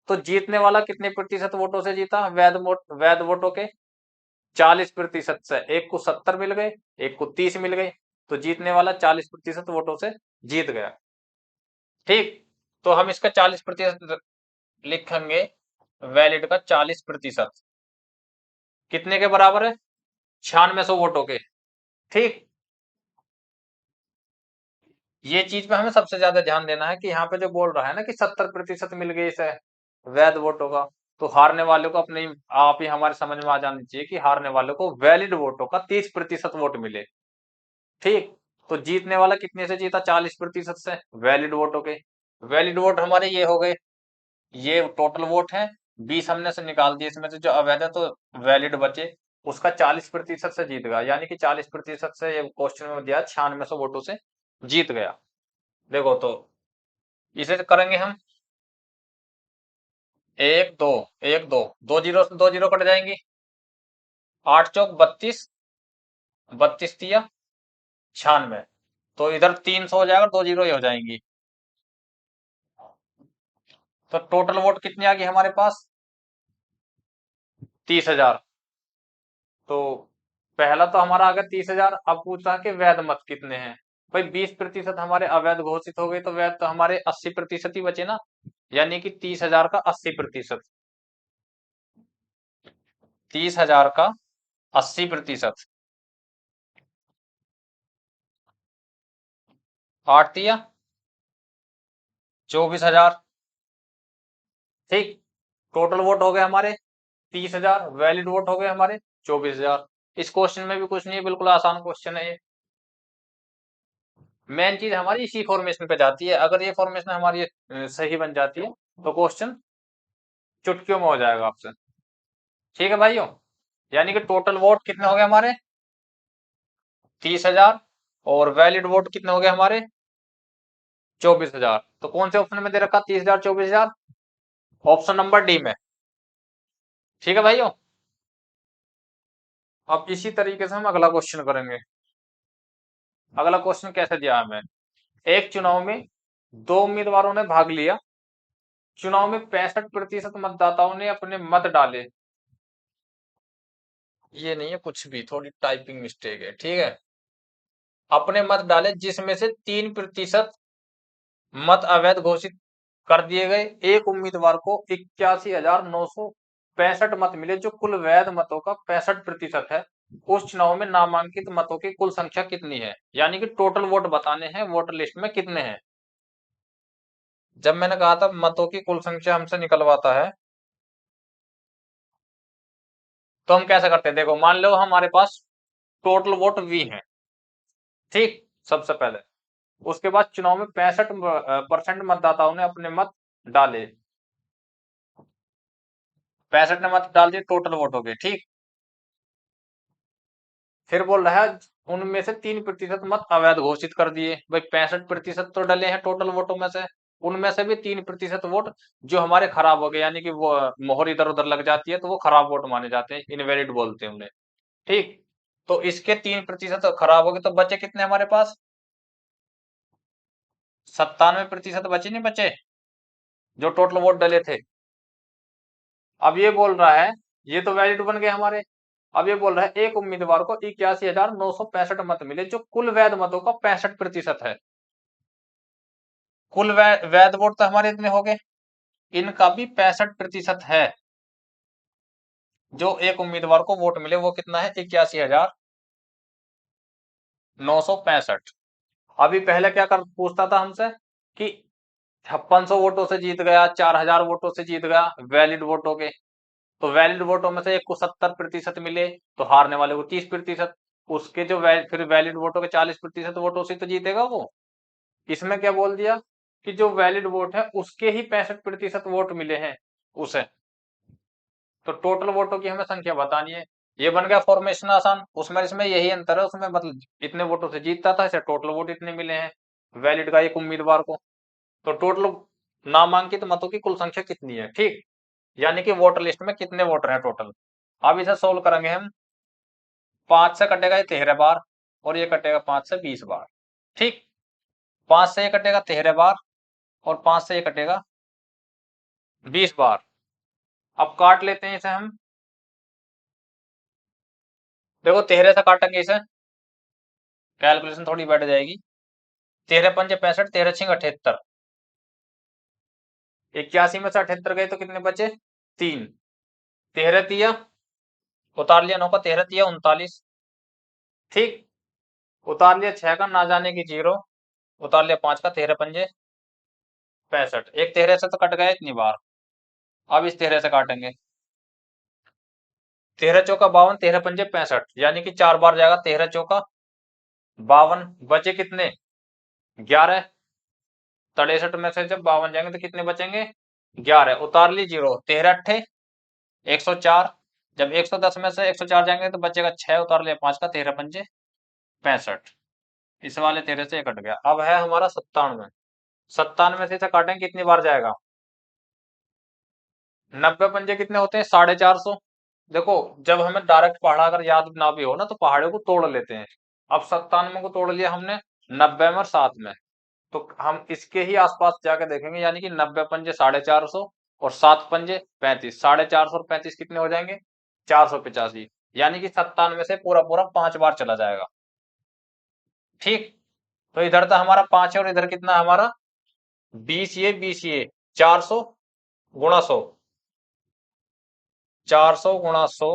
तो जीतने वाला कितने प्रतिशत वोटों से जीता? वैध वोटों के 40% से। एक को 70 मिल गए, एक को 30 मिल गए, तो जीतने वाला 40% वोटों से जीत गया। ठीक, तो हम इसका 40% लिखेंगे, वैलिड का 40% कितने के बराबर है? 9600 वोटों के। ठीक, ये चीज पे हमें सबसे ज्यादा ध्यान देना है कि यहाँ पे जो बोल रहा है ना कि 70% मिल गए इसे वैध वोटों का, तो हारने वाले को अपने आप ही हमारे समझ में आ जानी चाहिए कि हारने वाले को वैलिड वोटों का 30% वोट मिले। ठीक, तो जीतने वाला कितने से जीता? 40% से, वैलिड वोटों के। वैलिड वोट हमारे ये हो गए, ये टोटल वोट है, 20 हमने से निकाल दिए इसमें से जो अवैध है, तो वैलिड बचे, उसका 40% से जीत गया, यानी कि 40% से ये क्वेश्चन में दिया 9600 वोटों से जीत गया। देखो तो इसे करेंगे हम, एक दो, एक दो, दो जीरो से दो जीरो कट जाएंगे, 8 चौक 32, 32 तिया 96, तो इधर 300 हो जाएगा, दो जीरो ही हो जाएंगी। तो टोटल वोट कितनी आ गई हमारे पास? 30,000। तो पहला तो हमारा आ गया 30,000। अब पूछा कि वैध मत कितने हैं? भाई 20% हमारे अवैध घोषित हो गए, तो वैध तो हमारे 80% ही बचे ना, यानी कि 30,000 का 80%। 30,000 का 80%, 8 तिया 24,000। ठीक, टोटल वोट हो गए हमारे 30,000, वैलिड वोट हो गए हमारे 24,000। इस क्वेश्चन में भी कुछ नहीं है, बिल्कुल आसान क्वेश्चन है ये। मेन चीज हमारी इसी फॉर्मेशन पे जाती है, अगर ये फॉर्मेशन हमारी सही बन जाती है तो क्वेश्चन चुटकियों में हो जाएगा आपसे। ठीक है भाइयों, यानी कि टोटल वोट कितने हो गए हमारे? 30,000, और वैलिड वोट कितने हो गए हमारे? 24,000। तो कौन से ऑप्शन में दे रखा 30,000 24,000? ऑप्शन नंबर डी में। ठीक है भाइयों, अब इसी तरीके से हम अगला क्वेश्चन करेंगे। अगला क्वेश्चन कैसे दिया हमें? एक चुनाव में दो उम्मीदवारों ने भाग लिया, चुनाव में 65% मतदाताओं ने अपने मत डाले। ये नहीं है कुछ भी, थोड़ी टाइपिंग मिस्टेक है, ठीक है। अपने मत डाले, जिसमें से 3% मत अवैध घोषित कर दिए गए। एक उम्मीदवार को 81,965 मत मिले, जो कुल वैध मतों का 65% है। उस चुनाव में नामांकित मतों की कुल संख्या कितनी है? यानी कि टोटल वोट बताने हैं, वोटर लिस्ट में कितने हैं। जब मैंने कहा था मतों की कुल संख्या हमसे निकलवाता है, तो हम कैसे करते हैं? देखो मान लो हमारे पास टोटल वोट वी है, ठीक, सबसे पहले। उसके बाद चुनाव में 65% मतदाताओं ने अपने मत डाले, 65 ने मत डाल दिए, टोटल वोट हो गए, ठीक। फिर बोल रहा है उनमें से 3% मत अवैध घोषित कर दिए। भाई 65% तो डले हैं टोटल वोटों में से, उनमें से भी 3% वोट जो हमारे खराब हो गए, यानी कि वो मोहर इधर उधर लग जाती है, तो वो खराब वोट माने जाते हैं, इनवैलिड बोलते हैं उन्हें। ठीक, तो इसके 3% खराब हो गए, तो बचे कितने हमारे पास? 97% बचे, नहीं बचे, जो टोटल वोट डले थे। अब ये बोल रहा है, ये तो वैलिड बन गए हमारे। अब ये बोल रहा है एक उम्मीदवार को 81,965 मत मिले, जो कुल वैध मतों का 65% है। कुल वैध वोट तो हमारे इतने हो गए, इनका भी 65% है। जो एक उम्मीदवार को वोट मिले वो कितना है? 81,965। अभी पहले क्या कर पूछता था हमसे कि 5600 वोटों से जीत गया, 4,000 वोटों से जीत गया, वैलिड वोटों के। तो वैलिड वोटों में से एक को 70% मिले, तो हारने वाले को 30%। उसके जो फिर वैलिड वोटों के 40% वोटों से तो जीतेगा वो। इसमें क्या बोल दिया कि जो वैलिड वोट है उसके ही 65% वोट मिले हैं उसे। तो टोटल वोटों की हमें संख्या बतानी है। ये बन गया फॉर्मेशन आसान। उसमें इसमें यही अंतर है, उसमें मतलब इतने वोटों से जीतता था, इसे टोटल वोट इतने मिले हैं वैलिड का एक उम्मीदवार को। तो टोटल नामांकित मतों की कुल संख्या कितनी है, ठीक, यानी कि वोटर लिस्ट में कितने वोटर हैं टोटल। अब इसे सोल्व करेंगे हम। 5 से कटेगा ये 13 बार और ये कटेगा 5 से 20 बार, ठीक। 5 से ये कटेगा 13 बार और 5 से ये कटेगा 20 बार। अब काट लेते हैं इसे हम। देखो 13 से काटेंगे इसे, कैलकुलेशन थोड़ी बढ़ जाएगी। 13 पंजे 65, 13 छिंग 78। 81 में से 78 गए तो कितने बचे, 3। 13 तिया उतार लिया 9 का, 13 तिया 39, ठीक। उतार लिया 6 का, ना जाने की 0, उतार लिया 5 का, 13 पंजे 65। एक 13 से तो कट गया इतनी बार। अब इस 13 से काटेंगे। 13 चौका 52, 13 पंजे 65, यानी कि 4 बार जाएगा। 13 चौका 52, बचे कितने, 11। 63 में से जब 52 जाएंगे तो कितने बचेंगे, 11। उतार ली 0, 13 अट्ठे 104। जब 110 में से 104 जाएंगे तो बचेगा 6, उतार लिया 5 का, 13 पंजे 65। इस वाले 13 से कट गया। अब है हमारा 97। 97 से इसे काटेंगे कितनी बार जाएगा, 90 पंजे कितने होते हैं, 450। देखो जब हमें डायरेक्ट पहाड़ा अगर याद ना भी हो ना तो पहाड़ों को तोड़ लेते हैं। अब 97 को तोड़ लिया हमने 90 में और 7 में, तो हम इसके ही आसपास जाके देखेंगे, यानी कि 90 पंजे 450 और 7 पंजे 35। 450 और 35 कितने हो जाएंगे, 485। यानी कि 97 से पूरा पूरा 5 बार चला जाएगा, ठीक। तो इधर था हमारा 5 है और इधर कितना है हमारा 20। ये 20 ये 400 गुणा 100, 400 गुणा 100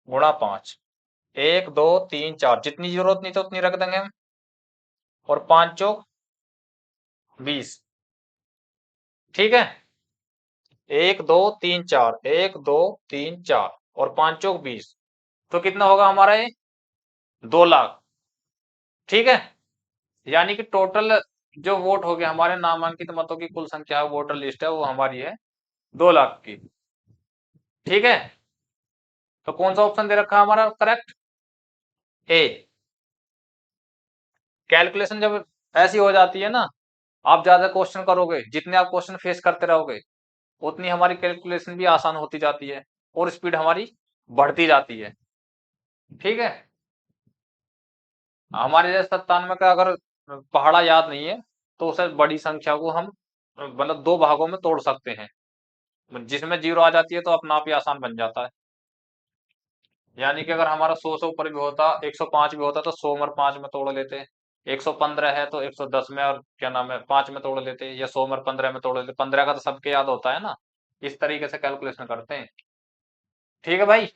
गुणा 5, 1 2 3 4, जितनी जरूरत नहीं तो उतनी रख देंगे हम। और 5 चौक 20, ठीक है। 1 2 3 4, 1 2 3 4 और 5 चौक 20, तो कितना होगा हमारा ये 2 लाख, ठीक है। यानी कि टोटल जो वोट हो गया हमारे नामांकित मतों की कुल संख्या वोटर लिस्ट है वो हमारी है 2 लाख की, ठीक है। तो कौन सा ऑप्शन दे रखा है हमारा करेक्ट, ए। कैलकुलेशन जब ऐसी हो जाती है ना, आप ज्यादा क्वेश्चन करोगे, जितने आप क्वेश्चन फेस करते रहोगे उतनी हमारी कैलकुलेशन भी आसान होती जाती है और स्पीड हमारी बढ़ती जाती है, ठीक है। हमारे जैसे 97 का अगर पहाड़ा याद नहीं है तो उसे बड़ी संख्या को हम मतलब 2 भागों में तोड़ सकते हैं, जिसमें 0 आ जाती है तो अपना आप ही आसान बन जाता है। यानी कि अगर हमारा 100 से ऊपर भी होता, 105 भी होता तो 100 में 5 में तोड़ लेते। 115 है तो 110 में और क्या नाम है 5 में तोड़ लेते, या 100 में 15 में तोड़ लेते। 15 का तो सबके याद होता है ना। इस तरीके से कैलकुलेशन करते हैं, ठीक है भाई।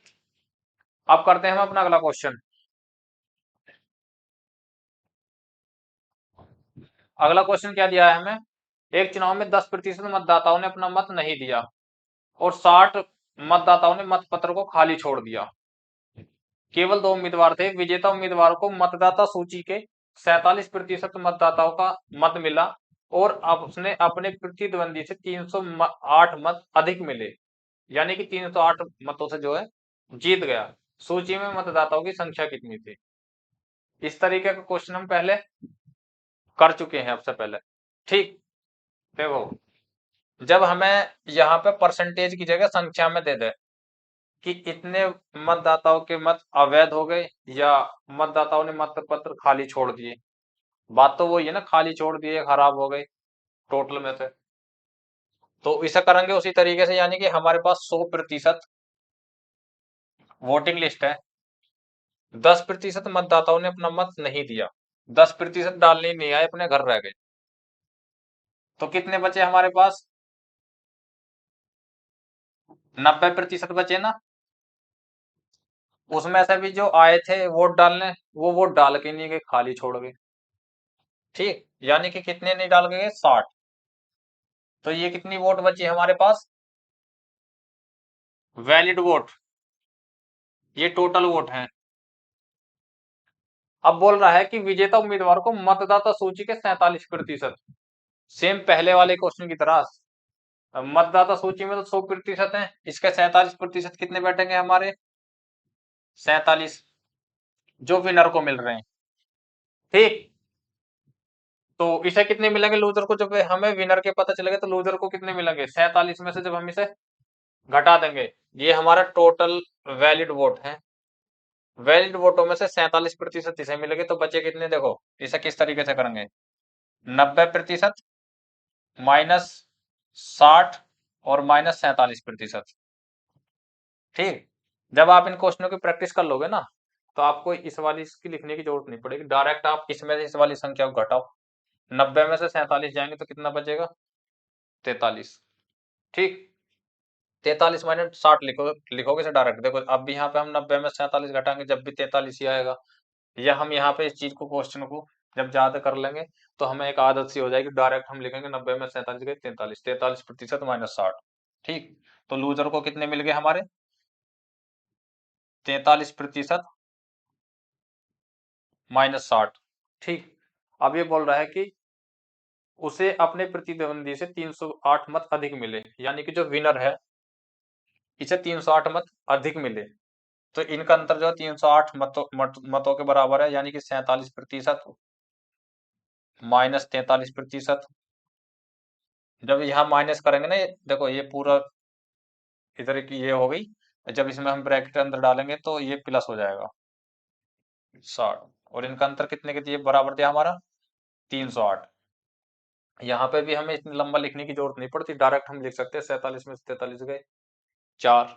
अब करते हैं हम अपना अगला क्वेश्चन। अगला क्वेश्चन क्या दिया है हमें, एक चुनाव में 10% मतदाताओं ने अपना मत नहीं दिया और 60 मतदाताओं ने मतपत्र को खाली छोड़ दिया। केवल 2 उम्मीदवार थे। विजेता उम्मीदवार को मतदाता सूची के 47% मतदाताओं का मत मिला और अब उसने अपने प्रतिद्वंदी से 308 मत अधिक मिले, यानी कि 308 मतों से जो है जीत गया। सूची में मतदाताओं की संख्या कितनी थी। इस तरीके का क्वेश्चन हम पहले कर चुके हैं आपसे पहले, ठीक। देखो जब हमें यहाँ पे परसेंटेज की जगह संख्या में दे दे कि इतने मतदाताओं के मत अवैध हो गए या मतदाताओं ने मत पत्र खाली छोड़ दिए, बात तो वही है ना, खाली छोड़ दिए खराब हो गए टोटल में से। तो इसे करेंगे उसी तरीके से, यानी कि हमारे पास 100% वोटिंग लिस्ट है, 10% मतदाताओं ने अपना मत नहीं दिया, 10% डालने नहीं आए, अपने घर रह गए, तो कितने बचे हमारे पास, 90% बचे ना। उसमें से भी जो आए थे वोट डालने वो वोट डाल के नहीं गए, खाली छोड़ गए, ठीक। यानी कि कितने नहीं डाल के गए, 60। तो ये कितनी वोट बची हमारे पास, वैलिड वोट, ये टोटल वोट है। अब बोल रहा है कि विजेता उम्मीदवार को मतदाता सूची के 47%, सेम पहले वाले क्वेश्चन की तरह। मतदाता सूची में तो 100% है, इसके 47% कितने बैठेंगे हमारे? 47, जो विनर को मिल रहे हैं। ठीक, तो इसे कितने मिलेंगे लूजर को? जब हमें विनर के पता चलेगा तो लूजर को कितने मिलेंगे? 47 में से जब हम इसे घटा देंगे, ये हमारा टोटल वैलिड वोट है, वैलिड वोटों में से 47% इसे मिलेंगे, तो बचे कितने? देखो इसे किस तरीके से करेंगे, 90% माइनस 60 और माइनस 47%। ठीक, जब आप इन क्वेश्चनों की प्रैक्टिस कर लोगे ना, तो आपको इस वाली इसकी लिखने की जरूरत नहीं पड़ेगी, डायरेक्ट आप इसमें से इस वाली संख्या को घटाओ, 90 में से 47 जाएंगे तो कितना बचेगा? 43। ठीक, 43 माइनस 60 लिखोगे से डायरेक्ट। देखो अब भी यहाँ पे हम 90 में 47 घटाएंगे, जब भी 43 ही आएगा। या हम यहाँ पे इस चीज को, क्वेश्चन को जब ज्यादा कर लेंगे तो हमें एक आदत सी हो जाएगी, डायरेक्ट हम लिखेंगे 90 में 47 गए 43, 43% माइनस 60। ठीक, तो लूजर को कितने मिल गए हमारे? 43% माइनस 60। ठीक, अब ये बोल रहा है कि उसे अपने प्रतिद्वंदी से 308 मत अधिक मिले, यानी कि जो विनर है इसे 308 मत अधिक मिले, तो इनका अंतर जो है 308 मतों के बराबर है, यानी कि 47% माइनस 43%। जब यहाँ माइनस करेंगे ना, ये देखो ये पूरा इधर की ये हो गई, जब इसमें हम ब्रैकेट अंदर डालेंगे तो ये प्लस हो जाएगा 60, और इनका अंतर कितने के दिए बराबर दिया हमारा? 308। यहाँ पे भी हमें इतनी लंबा लिखने की जरूरत नहीं पड़ती, डायरेक्ट हम लिख सकते हैं 47 में से 43 गए 4,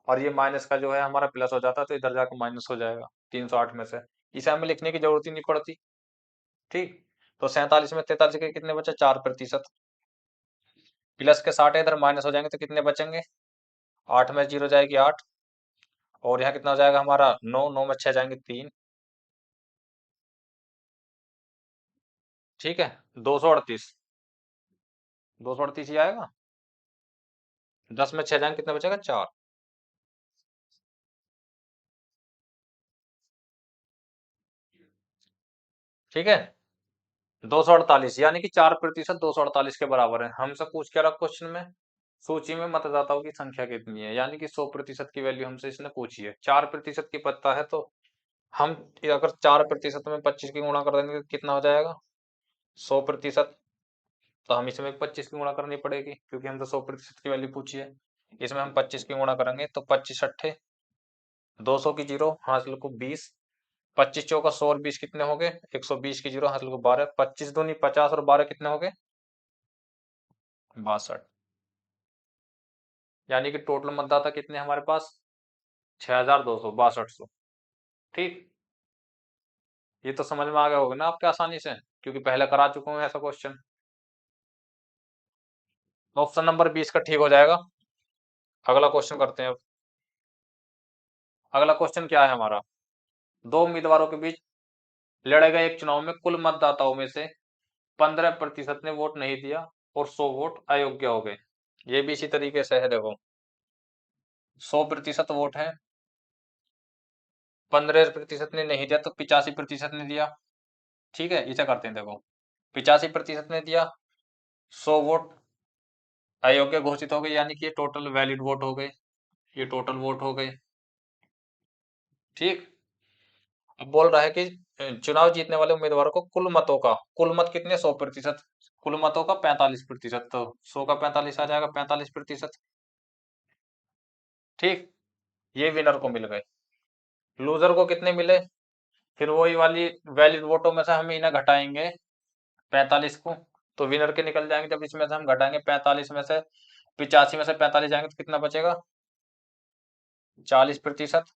और ये माइनस का जो है हमारा प्लस हो जाता है, तो इधर जाकर माइनस हो जाएगा 308 में से, इसे हमें लिखने की जरूरत ही नहीं पड़ती। ठीक, तो 47 में 43 के कितने बचे? 4%, प्लस के 60 इधर माइनस हो जाएंगे तो कितने बचेंगे? 8 में 0 जाएगी 8, और यहाँ कितना हो जाएगा हमारा? 9, 9 में 6 जाएंगे 3। ठीक है, 238, 238 ही आएगा। 10 में 6 जाएंगे कितना बचेगा? 4। ठीक है, 248, यानी कि 4% 248 के बराबर है। हमसे पूछ क्या रहा क्वेश्चन में? सूची में मतदाताओं की संख्या कितनी है, यानी कि 100% की वैल्यू हमसे इसने पूछी है। 4% की पता है, तो हम अगर 4% में 25 की गुणा कर देंगे तो कितना हो जाएगा? 100%। तो हम इसमें 25 की गुणा करनी पड़ेगी, क्योंकि हम तो 100% की वैल्यू पूछी है। इसमें हम 25 की गुणा करेंगे तो 25 अट्ठे 200 की जीरो हासिल को 20, 25 चौका 100 और 20 कितने हो गए? 120 की जीरो हासिल को 12, 25 दूनी 50 और 12 कितने हो गए? 62। यानी कि टोटल मतदाता कितने हमारे पास? 6262। ठीक, ये तो समझ में आ गया होगा ना आपके आसानी से, क्योंकि पहले करा चुका हूं ऐसा क्वेश्चन। ऑप्शन नंबर 20 का ठीक हो जाएगा। अगला क्वेश्चन करते हैं अब। अगला क्वेश्चन क्या है हमारा? दो उम्मीदवारों के बीच लड़े गए एक चुनाव में कुल मतदाताओं में से 15% ने वोट नहीं दिया और 100 वोट अयोग्य हो गए। ये भी इसी तरीके से है, देखो 100% वोट है, 15% ने नहीं दिया तो 85% ने दिया। ठीक है, इसे करते हैं। देखो 85% ने दिया, 100 वोट अयोग्य घोषित हो गए, यानी कि ये टोटल वैलिड वोट हो गए, ये टोटल वोट हो गए। ठीक, अब बोल रहा है कि चुनाव जीतने वाले उम्मीदवारों को कुल मतों का, कुल मत कितने? 100%, कुल मतों का 45%, तो 100 का 45 आ जाएगा 45%। ठीक, ये विनर को मिल गए। लूजर को कितने मिले? फिर वही वाली वैलिड वोटों में से हम इन्हें घटाएंगे 45 को, तो विनर के निकल जाएंगे। जब इसमें से हम घटाएंगे 45 में से, 85 में से 45 जाएंगे तो कितना बचेगा? 40%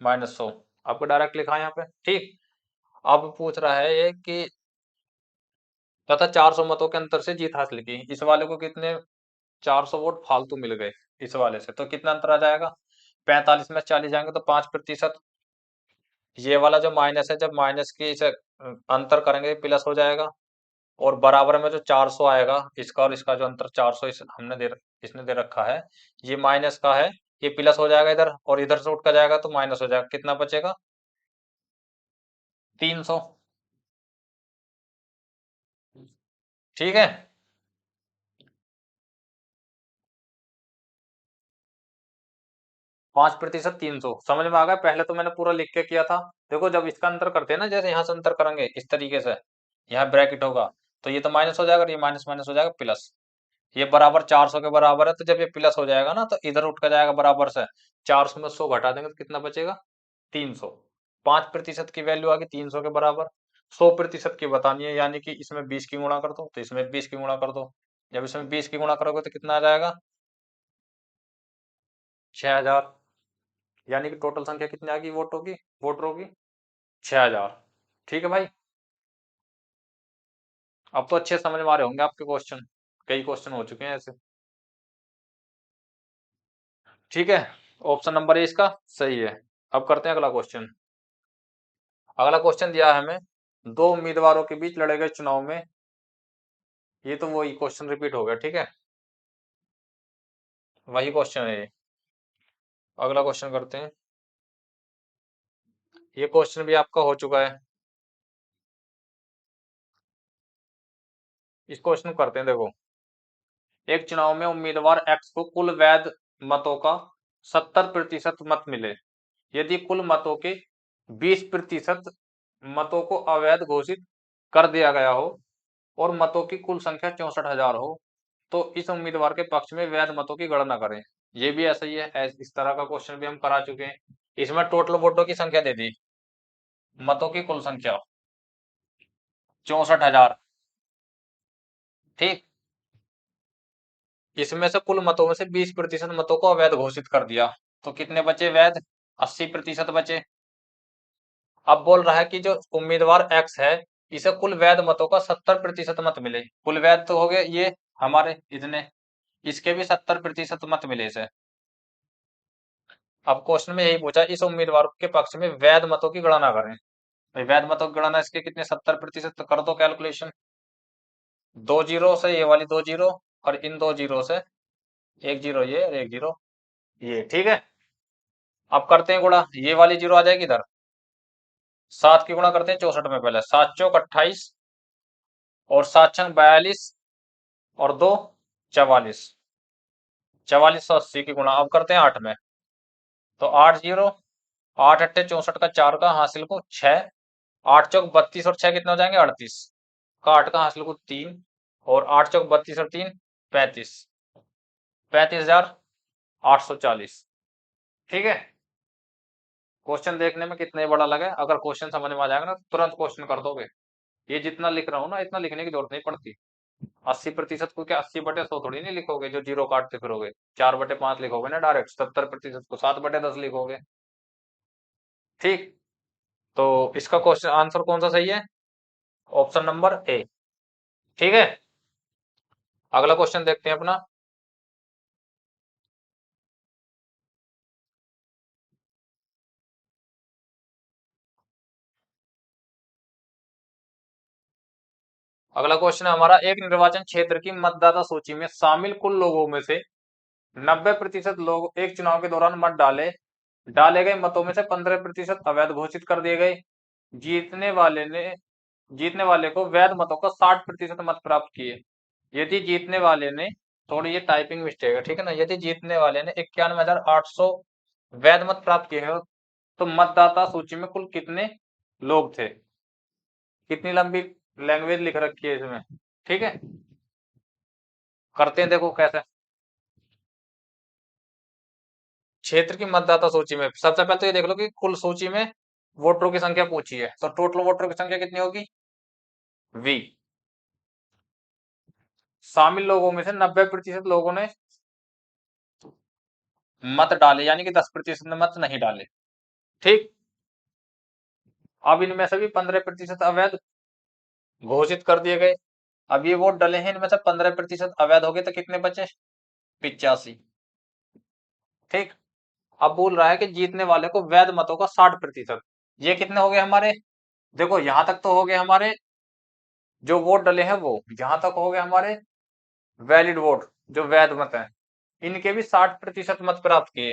माइनस 100। आपको डायरेक्ट लिखा है यहाँ पे। ठीक, अब पूछ रहा है ये कि तथा 400 मतों के अंतर से जीत हासिल की। इस वाले को कितने? 400 वोट फालतू मिल गए इस वाले से, तो कितना अंतर आ जाएगा? 45 में 40 जाएंगे तो 5%। ये वाला जो माइनस है, जब माइनस की इसे अंतर करेंगे प्लस हो जाएगा, और बराबर में जो 400 आएगा, इसका और इसका जो अंतर 400 इसने दे रखा है, ये माइनस का है, ये प्लस हो जाएगा इधर, और इधर से उठ कर जाएगा तो माइनस हो जाएगा। कितना बचेगा? 300। ठीक है। 5% 300 समझ में आ गया। पहले तो मैंने पूरा लिख के किया था। देखो जब इसका अंतर करते हैं ना, जैसे यहाँ से अंतर करेंगे इस तरीके से, यहाँ ब्रैकेट होगा तो ये तो माइनस हो जाएगा, ये माइनस माइनस हो जाएगा प्लस। ये बराबर 400 के बराबर है, तो जब ये प्लस हो जाएगा ना तो इधर उठ कर जाएगा बराबर से। 400 में 100 घटा देंगे तो कितना बचेगा? 300। 5% की वैल्यू आ गई 300 के बराबर। 100% की बतानी है, यानी कि इसमें 20 की गुणा कर दो तो इसमें 20 की गुणा कर दो। जब इसमें 20 की गुणा करोगे तो कितना आ जाएगा? 6000। यानी कि टोटल संख्या कितनी आ गई वोटरों की? 6000। ठीक है भाई। अब तो अच्छे समझ में आ रहे होंगे आपके क्वेश्चन। कई क्वेश्चन हो चुके हैं ऐसे। ठीक है। ऑप्शन नंबर ए इसका सही है। अब करते हैं अगला क्वेश्चन। अगला क्वेश्चन दिया है हमें, दो उम्मीदवारों के बीच लड़े गए चुनाव में। ये तो वही क्वेश्चन रिपीट हो गया। ठीक है, वही क्वेश्चन है ये। अगला क्वेश्चन करते हैं। ये क्वेश्चन भी आपका हो चुका है। इस क्वेश्चन करते हैं। देखो, एक चुनाव में उम्मीदवार एक्स को कुल वैध मतों का 70% मत मिले। यदि कुल मतों के 20% मतों को अवैध घोषित कर दिया गया हो और मतों की कुल संख्या 64,000 हो, तो इस उम्मीदवार के पक्ष में वैध मतों की गणना करें। ये भी ऐसा ही है, इस तरह का क्वेश्चन भी हम करा चुके हैं। इसमें टोटल वोटों की संख्या दे दी, मतों की कुल संख्या 64,000। ठीक। इसमें से कुल मतों में से 20% मतों को अवैध घोषित कर दिया, तो कितने बचे वैध? 80% बचे। अब बोल रहा है कि जो उम्मीदवार एक्स है, इसे कुल वैध मतों का 70% मत मिले। कुल वैध तो हो गए ये हमारे इतने, इसके भी 70% मत मिले इसे। अब क्वेश्चन में यही पूछा, इस उम्मीदवार के पक्ष में वैध मतों की गणना करें। भाई वैध मतों की गणना इसके कितने 70%, तो कर दो कैलकुलेशन। 2 जीरो से ये वाली 2 जीरो, और इन 2 जीरो से 1 जीरो ये और 1 जीरो ये। ठीक है। अब करते हैं गुणा, ये वाली जीरो आ जाएगी इधर। 7 की गुणा करते हैं 64 में। पहले 7 चौक 28 और 7 छंग 42 और 2 44। 4480 की गुणा अब करते हैं 8 में। तो 8 जीरो, 8 अट्ठे 64 का 4 का हासिल को 6, 8 चौक 32 और 6 कितने हो जाएंगे? 38 का 8 का हासिल को 3, और 8 चौक 32 और 3 35। 35,840। ठीक है। क्वेश्चन देखने में कितने बड़ा लगे, अगर क्वेश्चन समझ में आ जाएगा ना तो तुरंत क्वेश्चन कर दोगे। ये जितना लिख रहा हूँ ना, इतना लिखने की जरूरत नहीं पड़ती। 80% को क्या 80/100 थोड़ी नहीं लिखोगे जो जीरो काटते फिरोगे। 4/5 लिखोगे ना डायरेक्ट। 70% को 7/10 लिखोगे। ठीक। तो इसका क्वेश्चन आंसर कौन सा सही है? Option number A. ठीक है। अगला क्वेश्चन देखते हैं अपना। अगला क्वेश्चन है हमारा, एक निर्वाचन क्षेत्र की मतदाता सूची में शामिल कुल लोगों में से 90% लोग एक चुनाव के दौरान मत डाले। डाले गए मतों में से 15% अवैध घोषित कर दिए गए। जीतने वाले ने जीतने वाले को वैध मतों का 60% मत प्राप्त किए। यदि जीतने वाले ने, थोड़ी ये टाइपिंग मिस्टेक है, ठीक है ना, यदि जीतने वाले ने 91,800 वैध मत प्राप्त किए हो, तो मतदाता सूची में कुल कितने लोग थे? कितनी लंबी लैंग्वेज लिख रखी है इसमें। ठीक है। करते हैं, देखो कैसे। क्षेत्र की मतदाता सूची में सबसे पहले तो ये देख लो कि कुल सूची में वोटरों की संख्या पूछी है, तो टोटल वोटरों की संख्या कितनी होगी? वी। शामिल लोगों में से 90% लोगों ने मत डाले, यानी कि 10% ने मत नहीं डाले। ठीक। अब इनमें से भी 15% अवैध घोषित कर दिए गए। अब ये वोट डले हैं, इनमें से 15% अवैध हो गए, तो कितने बचे? 85। ठीक। अब बोल रहा है कि जीतने वाले को वैध मतों का 60%। ये कितने हो गए हमारे? देखो यहां तक तो हो गए हमारे जो वोट डले हैं, वो यहां तक हो गए हमारे वैलिड वोट, जो वैध मत है। इनके भी 60% मत प्राप्त किए।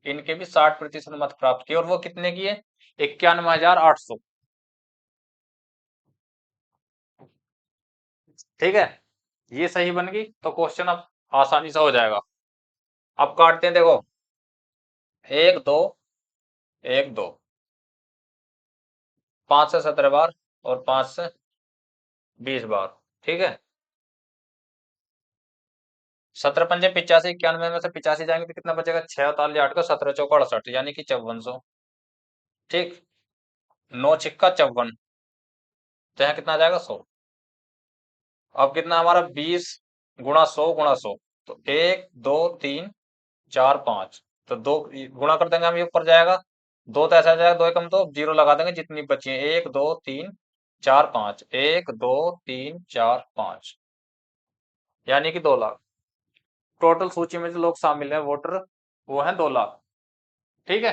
इनके भी 60% मत प्राप्त किए और वो कितने की है? 91,800। ठीक है, ये सही बन गई तो क्वेश्चन अब आसानी से हो जाएगा। अब काटते हैं, देखो 1 2 1 2, 5 से 17 बार और 5 से 20 बार। ठीक है, 17 पंजे 85, 91 में से 85 जाएंगे तो कितना बचेगा? 6 और 8 का 17 चौका 68, यानी कि 5400। ठीक, 9 छिक्का 54, तो यहाँ कितना आ जाएगा? 100। अब कितना हमारा? 20 गुणा 100 गुणा 100, तो 1 2 3 4 5, तो 2 गुणा कर देंगे हम, ये ऊपर जाएगा। 2 तो ऐसा आ जाएगा, 2 एकम तो जीरो लगा देंगे, जितनी बची है 1 2 3 4 5, 1 2 3 4 5, यानी कि 2 लाख। टोटल सूची में जो लोग शामिल हैं वोटर, वो है 2 लाख। ठीक है,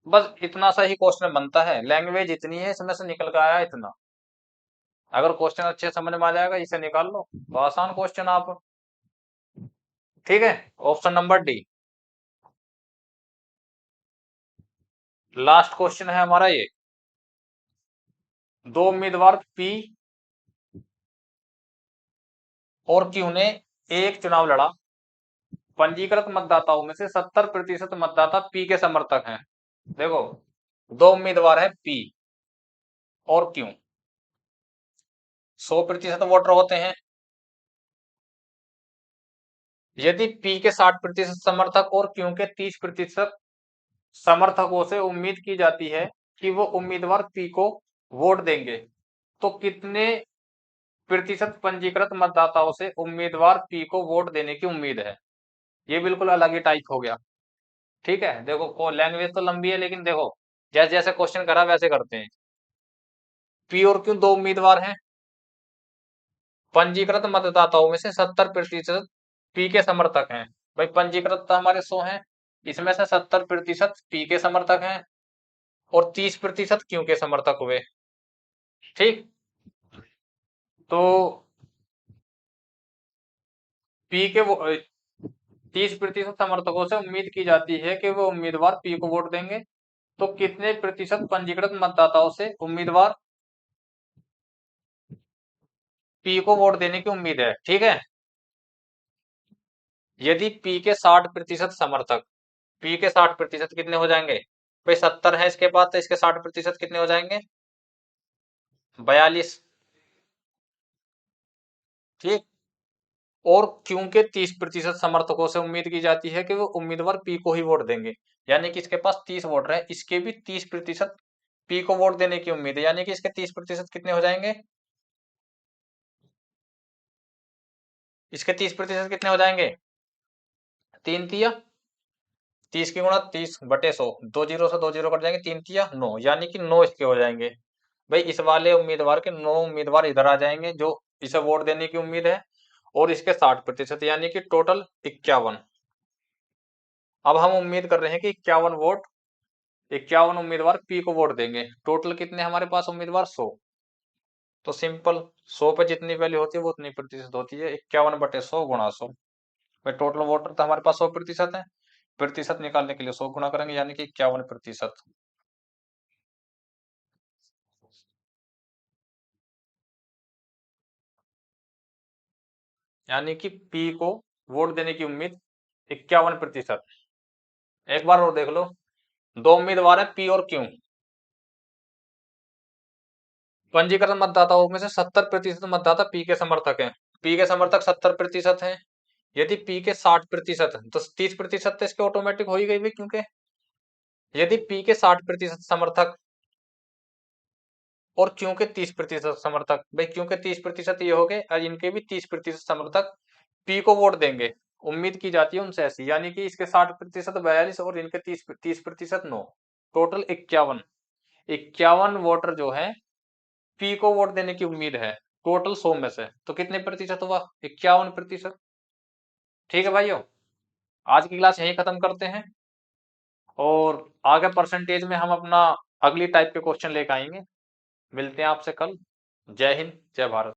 बस इतना सा ही क्वेश्चन बनता है। लैंग्वेज इतनी है, इसमें से निकल के आया इतना। अगर क्वेश्चन अच्छे समझ में आ जाएगा, इसे निकाल लो, तो आसान क्वेश्चन आप। ठीक है, option number D last question है हमारा ये। दो उम्मीदवार पी और क्यू ने एक चुनाव लड़ा। पंजीकृत मतदाताओं में से 70% मतदाता पी के समर्थक हैं। देखो, दो उम्मीदवार है पी और क्यू, 100% वोटर होते हैं। यदि पी के 60% समर्थक और क्यू के 30% समर्थकों से उम्मीद की जाती है कि वो उम्मीदवार पी को वोट देंगे, तो कितने प्रतिशत पंजीकृत मतदाताओं से उम्मीदवार पी को वोट देने की उम्मीद है? ये बिल्कुल अलग ही टाइप हो गया। ठीक है, देखो को लैंग्वेज तो लंबी है, लेकिन देखो जैसे जैसे क्वेश्चन करा वैसे करते हैं। पी और क्यू दो उम्मीदवार हैं। पंजीकृत मतदाताओं में से 70% पी के समर्थक हैं। भाई पंजीकृत तो हमारे 100 हैं, इसमें से 70% पी के समर्थक हैं और 30% क्यू के समर्थक हुए। ठीक, तो पी के वो 30% समर्थकों से उम्मीद की जाती है कि वो उम्मीदवार पी को वोट देंगे, तो कितने प्रतिशत पंजीकृत मतदाताओं से उम्मीदवार पी को वोट देने की उम्मीद है? ठीक है, यदि पी के 60% समर्थक, पी के 60% कितने हो जाएंगे? भाई 70 है इसके पास, तो इसके 60% कितने हो जाएंगे? 42। ठीक, और क्यों के 30% समर्थकों से उम्मीद की जाती है कि वो उम्मीदवार पी को ही वोट देंगे, यानी कि इसके पास 30 वोटर है, इसके भी 30% पी को वोट देने की उम्मीद है, यानी कि इसके 30% कितने हो जाएंगे? इसके 30% कितने हो जाएंगे? 3 तिया 30 की गुणा 30/100, 2 जीरो से 2 जीरो कट जाएंगे, 3 तिया 9, यानी कि 9 इसके हो जाएंगे। भाई इस वाले उम्मीदवार के 9 उम्मीदवार इधर आ जाएंगे जो इसे वोट देने की उम्मीद है, और इसके 60%, यानी कि टोटल 51। अब हम उम्मीद कर रहे हैं कि 51 उम्मीदवार पी को वोट देंगे। टोटल कितने हमारे पास उम्मीदवार? 100। तो सिंपल, 100 पे जितनी वैल्यू होती है वो उतनी प्रतिशत होती है, 51/100 गुणा 100। भाई टोटल वोटर तो हमारे पास 100% है, प्रतिशत निकालने के लिए 100 गुणा करेंगे, यानी कि 51%। यानी कि पी को वोट देने की उम्मीद 51%। एक बार और देख लो, दो उम्मीदवार है पी और क्यू। पंजीकृत मतदाताओं में से 70% मतदाता पी के समर्थक हैं। पी के समर्थक 70% हैं। यदि पी के 60% तो 30% तो इसके ऑटोमेटिक हो ही गई भाई, क्योंकि यदि पी के 60% समर्थक और क्यू के 30% समर्थक, भाई क्यू के 30% ये हो गए और इनके भी 30% समर्थक पी को वोट देंगे, उम्मीद की जाती है उनसे ऐसी, यानी कि इसके 60% 42 और इनके 30% 9, टोटल 51। 51 वोटर जो है पी को वोट देने की उम्मीद है, टोटल 100 में से, तो कितने प्रतिशत हुआ? 51%। ठीक है भाइयों, आज की क्लास यहीं खत्म करते हैं, और आगे परसेंटेज में हम अपना अगली टाइप के क्वेश्चन लेकर आएंगे। मिलते हैं आपसे कल। जय हिंद, जय भारत।